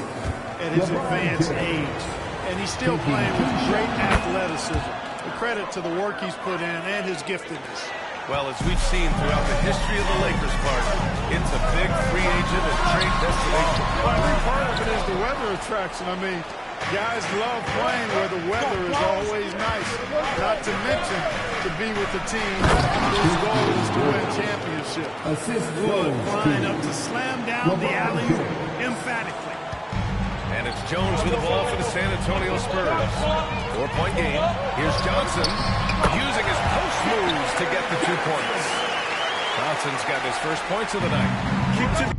at his advanced age. And he's still playing with great athleticism. The credit to the work he's put in and his giftedness. Well, as we've seen throughout the history of the Lakers, Clark, it's a big free agent and trade destination. Well, I think part of it is the weather attraction. I mean, guys love playing where the weather is always nice. Not to mention to be with the team whose goal is to win championship. Assist Wood flying up to slam down the alley-oop emphatically. And And it's Jones with the ball for the San Antonio Spurs. 4-point game. Here's Johnson using his post moves to get the 2 points. Johnson's got his first points of the night. Keeps it.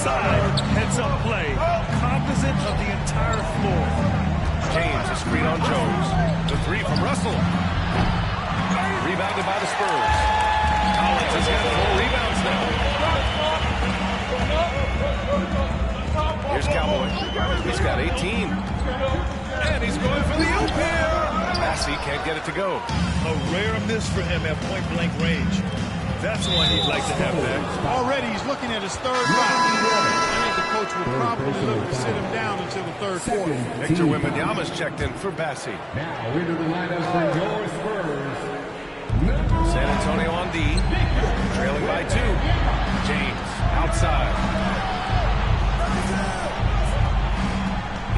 Heads up play, cognizant of the entire floor. James, a screen on Jones. The 3 from Russell. Rebounded by the Spurs. Collins has got 4 rebounds now. Here's Cowboy. He's got 18. And he's going for the oop here. Massey can't get it to go. A rare miss for him at point-blank range. That's one he'd like to have back. Already he's looking at his third round. I think the coach will probably look to sit him down until the third quarter. Victor Wembanyama's checked in for Bassey. Now into the lineup for your Spurs. San Antonio on D. Trailing by 2. James outside.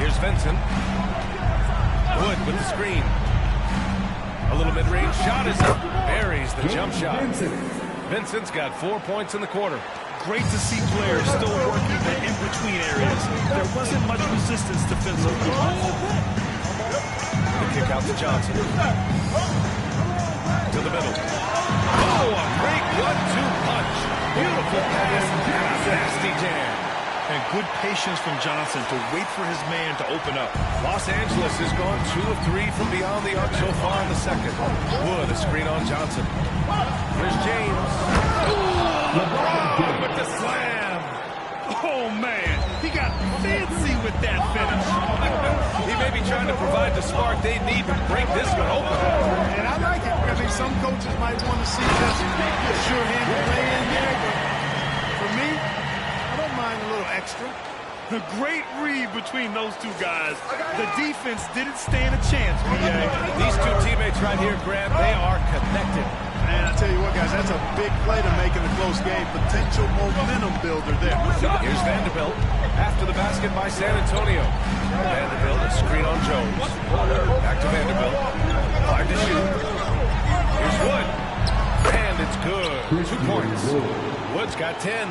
Here's Vincent. Wood with the screen. A little mid-range shot is up. Buries the jump shot. Vincent's got 4 points in the quarter. Great to see players still working the in-between areas. There wasn't much resistance defensively. The kick out to Johnson. To the middle. Oh, a great 1-2 punch. Beautiful pass. Nasty jam. And good patience from Johnson to wait for his man to open up. Los Angeles has gone 2 of 3 from beyond the arc so far in the second. Wood, a screen on Johnson. Here's James. LeBron with the slam. Oh, man. He got fancy with that finish. He may be trying to provide the spark they need to break this one open. And I like it. I mean, some coaches might want to see just a sure-handed play in there, but for me, I don't mind a little extra. A great read between those two guys. The defense didn't stand a chance, PA. These two teammates right here, Grant, they are connected. Man, I tell you what, guys, that's a big play to make in a close game. Potential momentum builder there. Here's Vanderbilt. After the basket by San Antonio. Vanderbilt, a screen on Jones. Back to Vanderbilt. 5 to shoot. Here's Wood. And it's good. 2 points. Wood's got 10.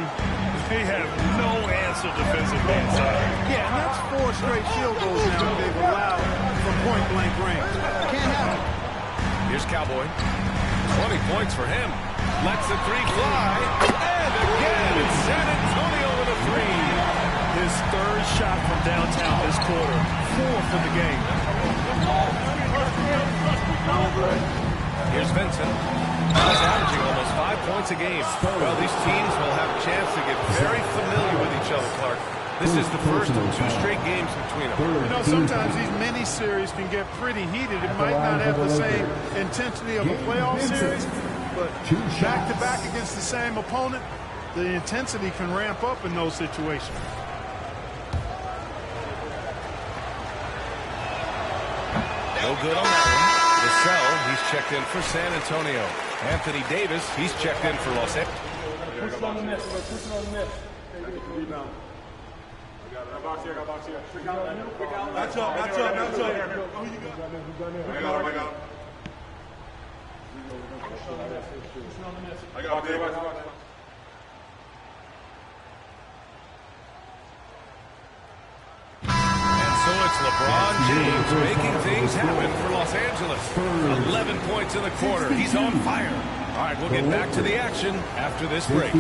They have no answer defensively inside. Yeah, and that's 4 straight field goals now they've allowed from point-blank range. Can't have it. Here's Cowboy. 20 points for him. Lets the 3 fly. And again, it's San Antonio with a 3. His third shot from downtown this quarter. 4 for the game. Here's Vincent. He's averaging almost 5 points a game. Well, these teams will have a chance to get very familiar with each other, Clark. This is the first of 2 straight games between them. You know, sometimes these mini-series can get pretty heated. It might not have the same intensity of a playoff series, but back-to-back against the same opponent, the intensity can ramp up in those situations. No good on that one. Vassell, he's checked in for San Antonio. Anthony Davis, he's checked in for Los Angeles. Push it on the net. Push it on the net. Rebound. Box here, box here. That's up, that's up, that's up. I got it. So it's LeBron James making things happen for Los Angeles. 11 points in the quarter. He's on fire. All right, we'll get back to the action after this break.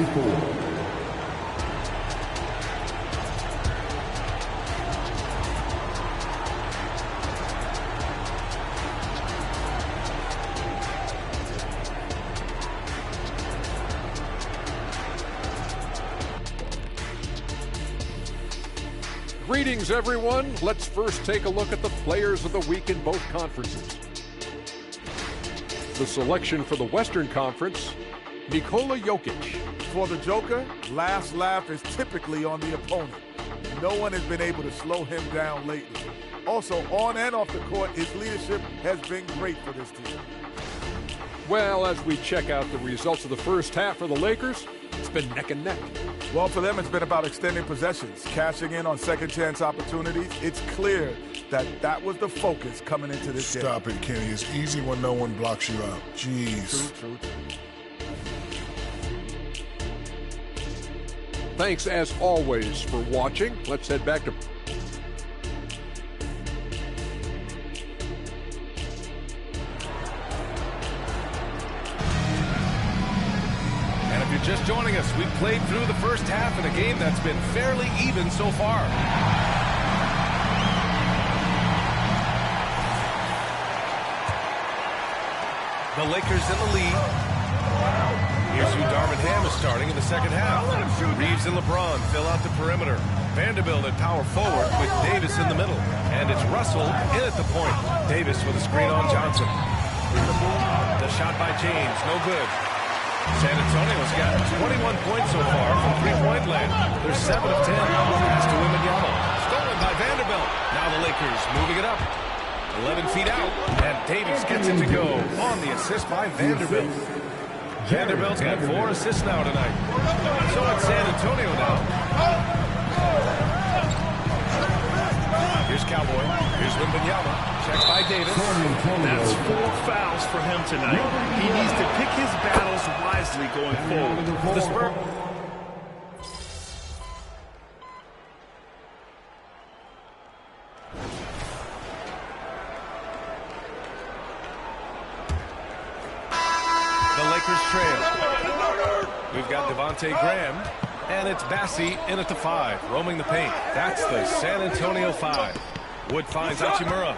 Greetings, everyone. Let's first take a look at the players of the week in both conferences. The selection for the Western Conference, Nikola Jokic, for the Joker, last laugh is typically on the opponent. No one has been able to slow him down lately. Also, on and off the court, his leadership has been great for this team. Well, as we check out the results of the first half for the Lakers, it's been neck and neck. Well, for them, it's been about extending possessions, cashing in on second-chance opportunities. It's clear that was the focus coming into this game. Stop it, Kenny. It's easy when no one blocks you out. Jeez. True. Thanks, as always, for watching. Let's head back to... And if you're just joining us, we've played through the first half in a game that's been fairly even so far. The Lakers in the lead. Here's who Darvin Ham is starting in the second half. Reeves and LeBron fill out the perimeter. Vanderbilt at power forward with Davis in the middle. And it's Russell in at the point. Davis with a screen on Johnson. The shot by James, no good. San Antonio's got 21 points so far from three-point land. They're 7 of 10. Pass to Wembanyama. Stolen by Vanderbilt. Now the Lakers moving it up. 11 feet out. And Davis gets it to go on the assist by Vanderbilt. Vanderbilt's got 4 assists now tonight. So it's San Antonio now. Here's Cowboy. Here's Wembanyama. Checked by Davis. That's 4 fouls for him tonight. He needs to pick his battles wisely going forward. The Spurs. The Lakers trail. We've got Devontae Graham, and it's Bassi in at the 5, roaming the paint. That's the San Antonio 5. Wood finds Hachimura.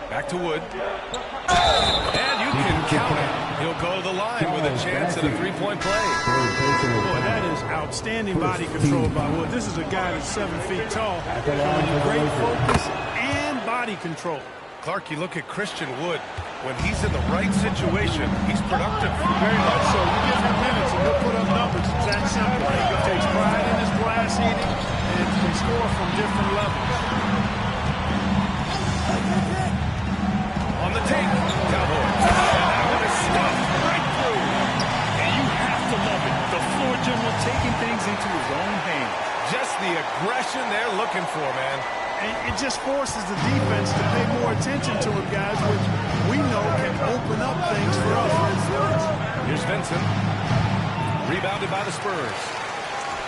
Back to Wood. And you can count it. He'll go to the line with a chance at a three-point play. Boy, that is outstanding body control by Wood. This is a guy that's 7 feet tall. Great focus and body control. Clark, you look at Christian Wood. When he's in the right situation, he's productive. Very much so. You give him minutes and he'll put up numbers. It's that simple. He takes pride in his glass eating and can score from different levels. On the take, Cowboys. And a stuff right through. And you have to love it. The floor general taking things into his own hands. Just the aggression they're looking for, man. And it just forces the defense to pay more attention to him, guys, which we know can open up things for us. Here's Vincent. Rebounded by the Spurs.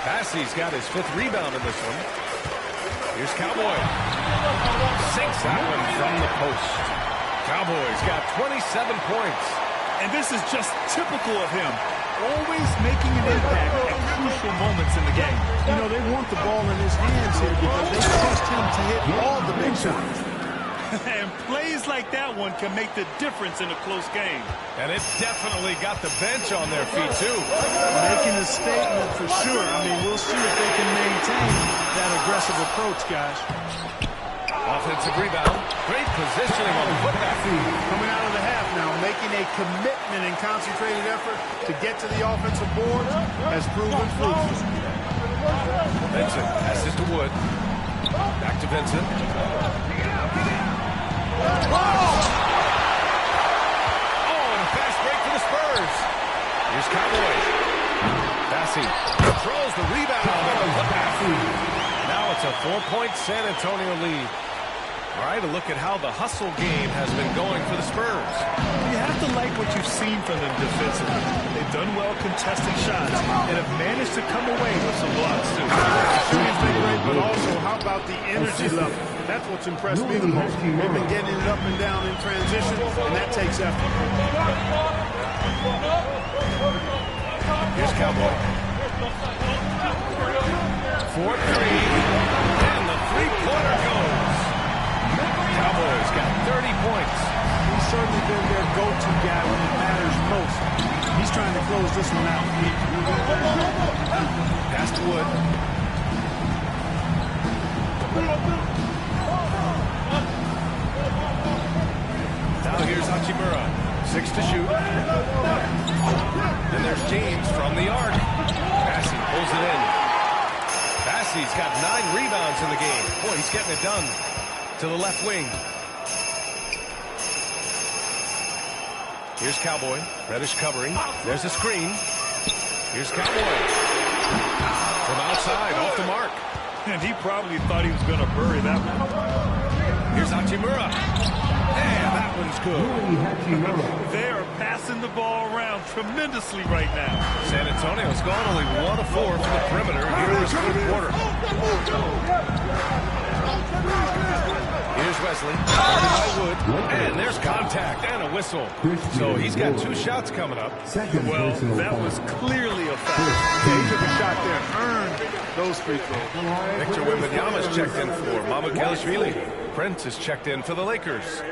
Bassi's got his 5th rebound in this one. Here's Cowboy. Sinks that one from the post. Cowboys got 27 points. And this is just typical of him. Always making an impact at crucial moments in the game. You know, they want the ball in his hands here because they trust him to hit all the big shots. And plays like that one can make the difference in a close game. And it definitely got the bench on their feet, too. Making a statement for sure. I mean, we'll see if they can maintain that aggressive approach, guys. Offensive rebound. Great positioning on the putback. Coming out of the half now, making a commitment and concentrated effort to get to the offensive board has proven fruitful. Vincent passes to Wood. Back to Vincent. Oh, and a fast break for the Spurs. Here's Cowboy. Bassi controls the rebound and the putback. Now it's a 4-point San Antonio lead. All right, a look at how the hustle game has been going for the Spurs. You have to like what you've seen from them defensively. They've done well contesting shots and have managed to come away with some blocks, too. Shooting's been great, but also how about the energy level? That's what's impressed me the most. They've been getting it up and down in transition, and that takes effort. Here's Cowboy. 4-3, and the three-pointer goes. Cowboys got 30 points. He's certainly been their go-to guy when it matters most. He's trying to close this one out. Pass to Wood. Now here's Hachimura. 6 to shoot. Then there's James from the arc. got 9 rebounds in the game. Boy, he's getting it done. To the left wing. Here's Cowboy. Reddish covering. There's a screen. Here's Cowboy. From outside, off the mark. And he probably thought he was going to bury that one. Here's Hachimura. And that one's good. They are passing the ball around tremendously right now. San Antonio's gone only 1 of 4 from the perimeter here in this fourth quarter. Here's Wesley. Guarded by Wood. And there's contact and a whistle. So he's got 2 shots coming up. Well, that was clearly a foul. Yeah, he took a shot there, earned those free throws. Victor Wembanyama's checked in for Mamukelashvili. Prince is checked in for the Lakers.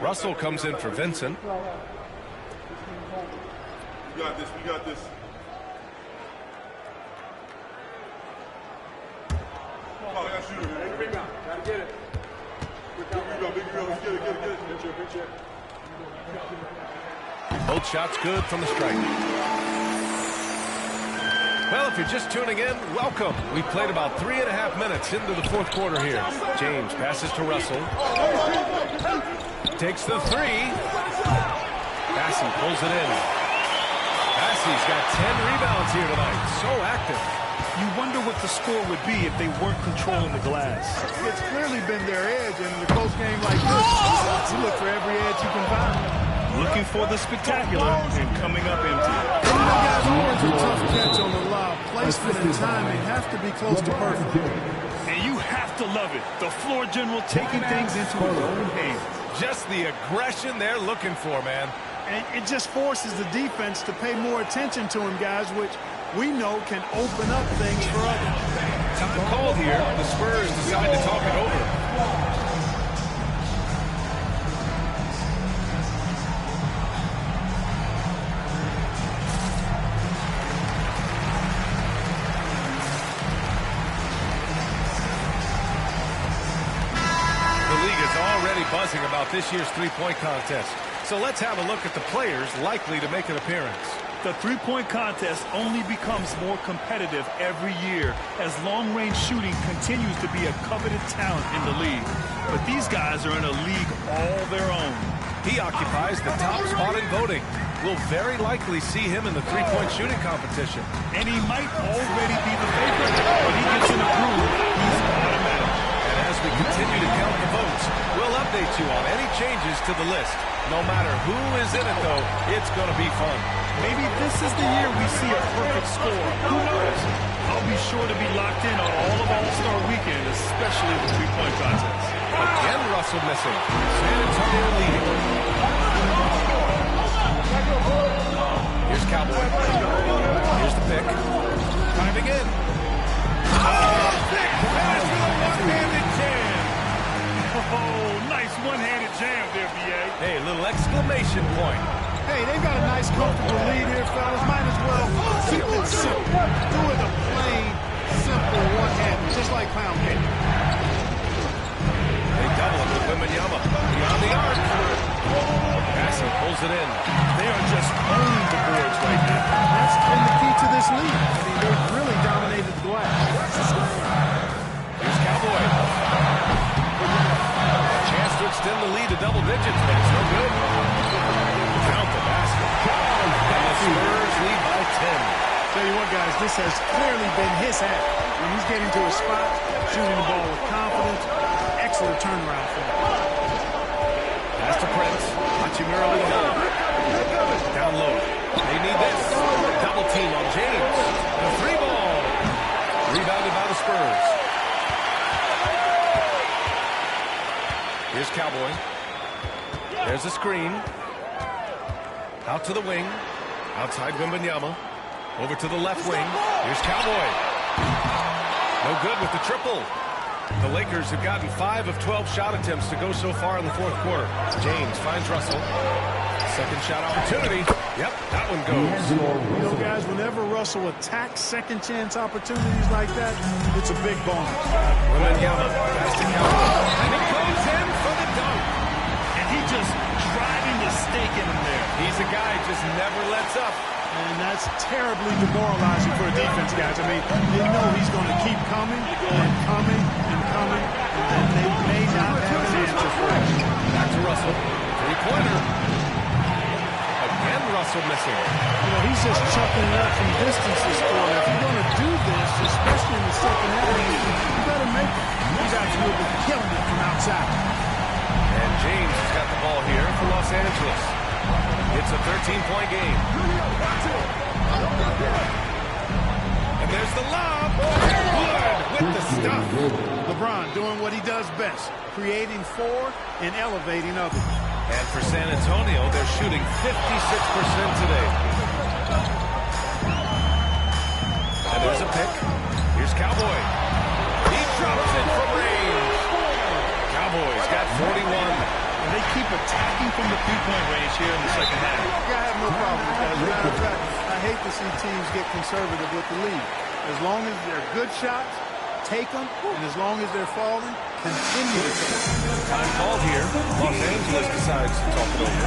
Russell comes in for Vincent. We got this. We got this. Oh, I got shooter. Big rebound. Gotta get it. Big rebound. Big rebound. Let's get it. Get it. Get it. Good check. Both shots good from the stripe. Well, if you're just tuning in, welcome. We played about 3.5 minutes into the fourth quarter here. James passes to Russell. Takes the 3. Bassey pulls it in. Bassey's got 10 rebounds here tonight. So active. You wonder what the score would be if they weren't controlling the glass. It's clearly been their edge, and in a close game like this, you look for every edge you can find. Looking for the spectacular and coming up empty. And you know, guys, always a tough catch on the lob. Placement and timing have to be close to perfect. And you have to love it. The floor general taking things into his own hands. Just the aggression they're looking for, man. And it just forces the defense to pay more attention to him, guys, which we know can open up things for others. Time called here. The Spurs decide to talk it over. Buzzing about this year's three-point contest. So let's have a look at the players likely to make an appearance. The three-point contest only becomes more competitive every year as long-range shooting continues to be a coveted talent in the league. But these guys are in a league all their own. He occupies the top spot in voting. We'll very likely see him in the three-point shooting competition. And he might already be the favorite. When he gets in a groove, he's automatic. And as we continue to count the votes, we'll update you on any changes to the list. No matter who is in it, though, it's going to be fun. Maybe this is the year we see a perfect score. Who knows? I'll be sure to be locked in on all of All-Star Weekend, especially the three-point contest. Again, Russell missing. San Antonio leading. Here's Cowboy. Here's the pick. Diving in. Oh, big pass with a one-handed jam. Oh, nice one-handed jam there, B.A. Hey, a little exclamation point. Hey, they've got a nice, comfortable lead here, fellas. Might as well keep it simple. Do it a plain, simple one-handed, just like pound cake. They double it with Wembanyama. Beyond the arc. Bassey pulls it in. They are just owning the boards right now. That's been the key to this league. I mean, they've really dominated the glass. Here's Cowboy. Chance to extend the lead to double digits, but it's no good. Count the basket. And the Spurs lead by 10. Tell you what, guys, this has clearly been his hat. When he's getting to a spot, shooting the ball with confidence, excellent turnaround for him. Pass to Prince. Hachimura with the ball. Down low. They need this. Double team on James. The three ball. Rebounded by the Spurs. Here's Cowboy. There's a screen. Out to the wing. Outside Wembanyama. Over to the left wing. Here's Cowboy. No good with the triple. The Lakers have gotten 5 of 12 shot attempts to go so far in the fourth quarter. James finds Russell. Second shot opportunity. Yep, that one goes. You know, guys, whenever Russell attacks second chance opportunities like that, it's a big bonus. Wembanyama pass to Cowboy. And he goes in for the dunk. And he just driving the stake in him there. He's a guy who just never lets up. And that's terribly demoralizing for a defense, guys. I mean, they know he's going to keep coming and coming and coming, and they may not have an answer for it. Back to Russell. Three-pointer. Again, Russell missing. You know, he's just chucking it up from distance to score. If you're going to do this, especially in the second half, you better make it. He's absolutely killing it from outside. And James has got the ball here for Los Angeles. It's a 13-point game. And there's the lob. Wood with the stuff. LeBron doing what he does best, creating for and elevating others. And for San Antonio, they're shooting 56% today. And there's a pick. Here's Cowboy. He drops it from range. Cowboys got 41. And they keep attacking from the three-point range here in the second half. I have no problem with that. As a matter of fact, I hate to see teams get conservative with the lead. As long as they're good shots, take them, and as long as they're falling, continue to take them. Time called here. Los Angeles decides to talk it over.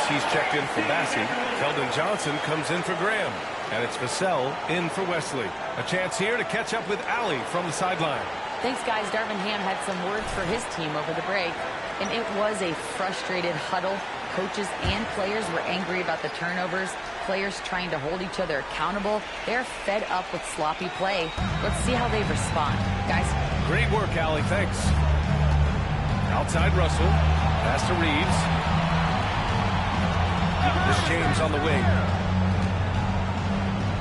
He's checked in for Bassey. Keldon Johnson comes in for Graham. And it's Vassell in for Wesley. A chance here to catch up with Allie from the sideline. Thanks, guys. Darvin Ham had some words for his team over the break. And it was a frustrated huddle. Coaches and players were angry about the turnovers. Players trying to hold each other accountable. They're fed up with sloppy play. Let's see how they respond. Guys. Great work, Allie. Thanks. Outside Russell. Pass to Reeves. This James on the wing.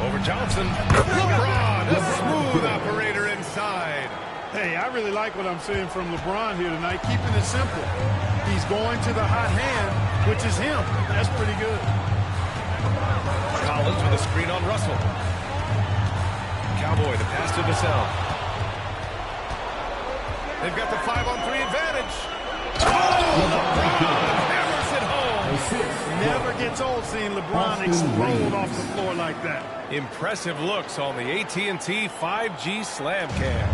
Over Johnson. LeBron, a smooth operator inside. Hey, I really like what I'm seeing from LeBron here tonight, keeping it simple. He's going to the hot hand, which is him. That's pretty good. Collins with a screen on Russell. Cowboy, the pass to Vassell. They've got the 5-on-3 advantage. Oh, LeBron hammers it home. Never gets old seeing LeBron explode off the floor like that. Impressive looks on the AT&T 5G Slam Cam.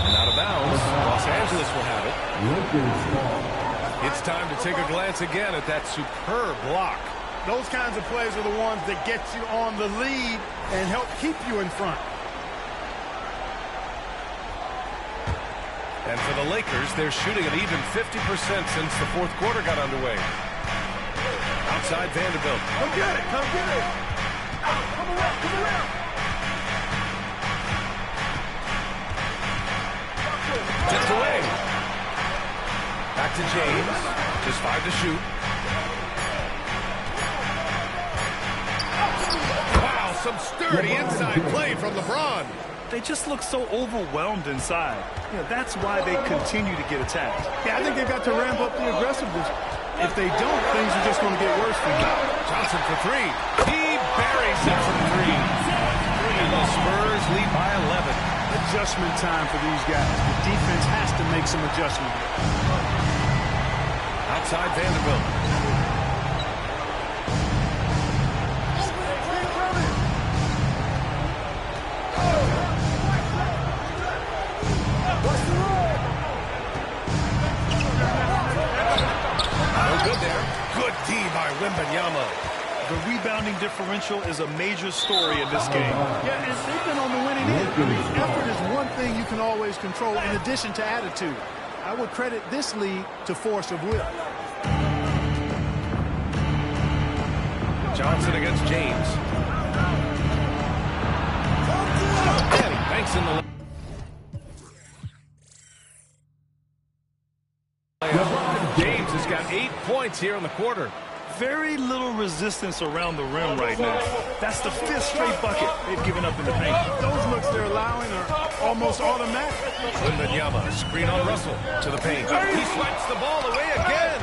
And out of bounds, Los Angeles will have it. It's time to take a glance again at that superb block. Those kinds of plays are the ones that get you on the lead and help keep you in front. And for the Lakers, they're shooting at even 50% since the fourth quarter got underway. Outside Vanderbilt. Come get it, come get it. Come around, come around. Tipped away. Back to James. Just 5 to shoot. Wow, some sturdy inside play from LeBron. They just look so overwhelmed inside. You know, that's why they continue to get attacked. Yeah, I think they've got to ramp up the aggressiveness. If they don't, things are just going to get worse for them. Johnson for 3. He buries it from 3. And the Spurs lead by 11. Adjustment time for these guys. The defense has to make some adjustment. Outside Vanderbilt. Good there. Good D by Wembanyama. The rebounding differential is a major story in this game. Yeah, and they've been on the winning end. I mean, effort is one thing you can always control in addition to attitude. I would credit this lead to force of will. Johnson against James. And he banks in the James has got 8 points here in the quarter. Very little resistance around the rim right now. That's the 5th straight bucket they've given up in the paint. Those looks they're allowing are almost automatic. Wembanyama, screen on Russell to the paint. He swipes the ball away again.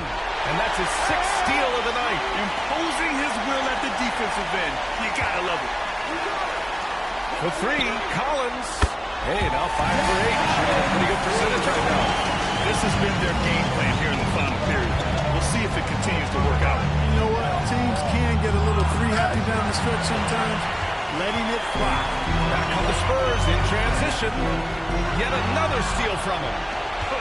And that's his 6th steal of the night. Imposing his will at the defensive end. You gotta love it. For 3, Collins. Hey, now 5 for 8. Shooting a pretty good percentage right now. This has been their game plan here in the final period. We'll see if it continues to work out. You know what? Teams can get a little three-happy down the stretch sometimes. Letting it fly. Back on the Spurs in transition. Yet another steal from him.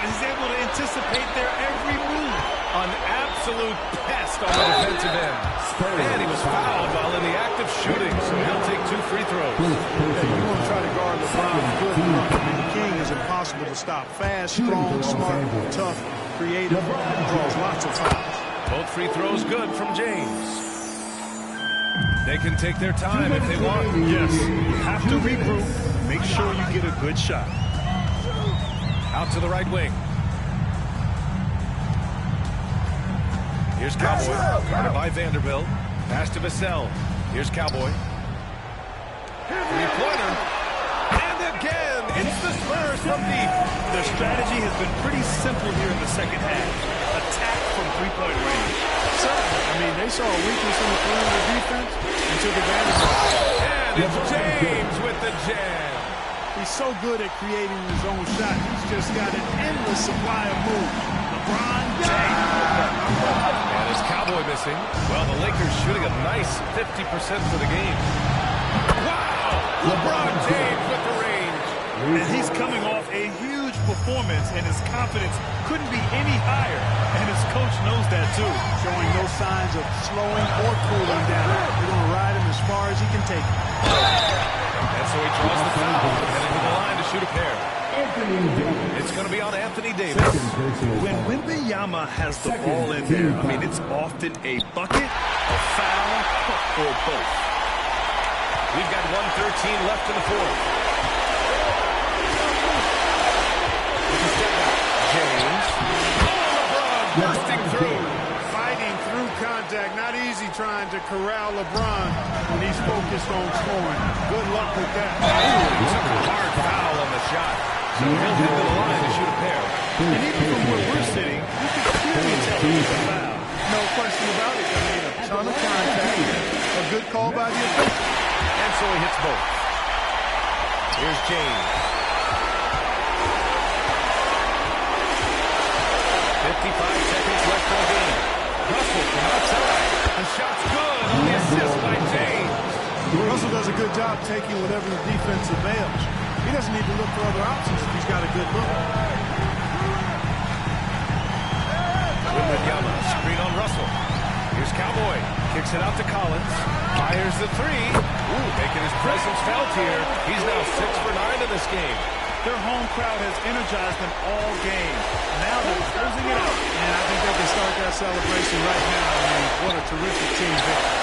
He's able to anticipate their every move. An absolute pest on the defensive end. And he was fouled while in the act of shooting, so he'll take 2 free throws. Yeah, you want to try to guard LeBron good look. I mean, the king is impossible to stop. Fast, strong, smart, tough, creative, draws lots of fouls. Both free throws good from James. They can take their time if they want. Yes, you have to regroup. Make sure you get a good shot. Out to the right wing. Here's Cowboy, guarded by Vanderbilt. Pass to Vassell. Here's Cowboy. Three-pointer. And again, it's the Spurs from deep. Their strategy has been pretty simple here in the second half. Attack from three-point range. I mean, they saw a weakness in the perimeter defense and took advantage of it. And it's James with the jam. He's so good at creating his own shot. He's just got an endless supply of moves. LeBron James. And is Cowboy missing? Well, the Lakers shooting a nice 50% for the game. Wow! LeBron James with the range. And he's coming off a huge performance, and his confidence couldn't be any higher. And his coach knows that, too. Showing no signs of slowing or cooling down. They're going to ride him as far as he can take him. And so he draws the foul, heading to the line to shoot a pair. It's going to be on Anthony Davis. When Wembanyama has the ball in there, I mean, it's often a bucket, a foul, or both. We've got 1:13 left in the fourth. James. LeBron bursting through. Fighting through contact. Not easy trying to corral LeBron when he's focused on scoring. Good luck with that. He took a hard foul on the shot. So he'll head to the line to shoot a pair. And even from where we're sitting, you can clearly tell it's a foul. No question about it. I mean, a ton of contact. A good call by the official. And so he hits both. Here's James. 55 seconds left in the game. Russell from outside. The shot's good on the assist by James. Russell does a good job taking whatever the defense avails. He doesn't need to look for other options if he's got a good look. Wembanyama, screen on Russell. Here's Cowboy. Kicks it out to Collins. Fires the three. Ooh, making his presence felt here. He's now 6 for 9 in this game. Their home crowd has energized them all game. Now they're closing it out. And I think they can start that celebration right now. I mean, what a terrific team victory.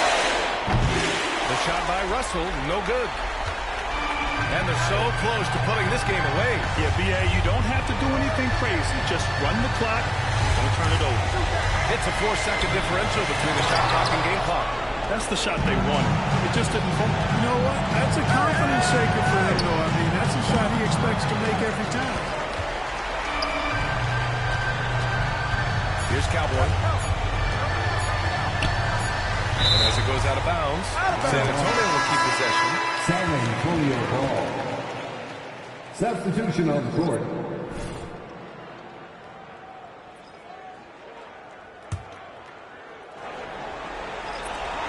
The shot by Russell, no good. And they're so close to putting this game away. Yeah, B.A., you don't have to do anything crazy. Just run the clock. Don't turn it over. It's a 4-second differential between the shot clock and game clock. That's the shot they wanted. It just didn't fall. You know what? That's a confidence shaker for him, though. I mean, that's a shot he expects to make every time. Here's Cowboy. And as it goes out of bounds, San Antonio will keep possession. San Antonio ball. Substitution on the court.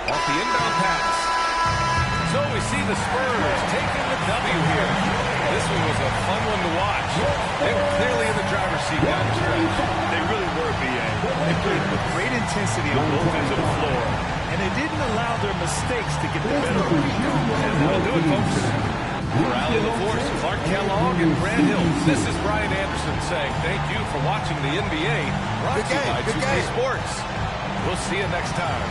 Off the inbound pass. So we see the Spurs taking the W here. This one was a fun one to watch. They were clearly in the driver's seat down the stretch. They really were, B.A. They played with great intensity on both ends of the floor, and they didn't allow their mistakes to get the better of them. And that'll do it, folks. For Allie LaForce, Clark Kellogg, and Grant Hill, this is Brian Anderson saying thank you for watching the NBA, brought to you by 2K Sports. We'll see you next time.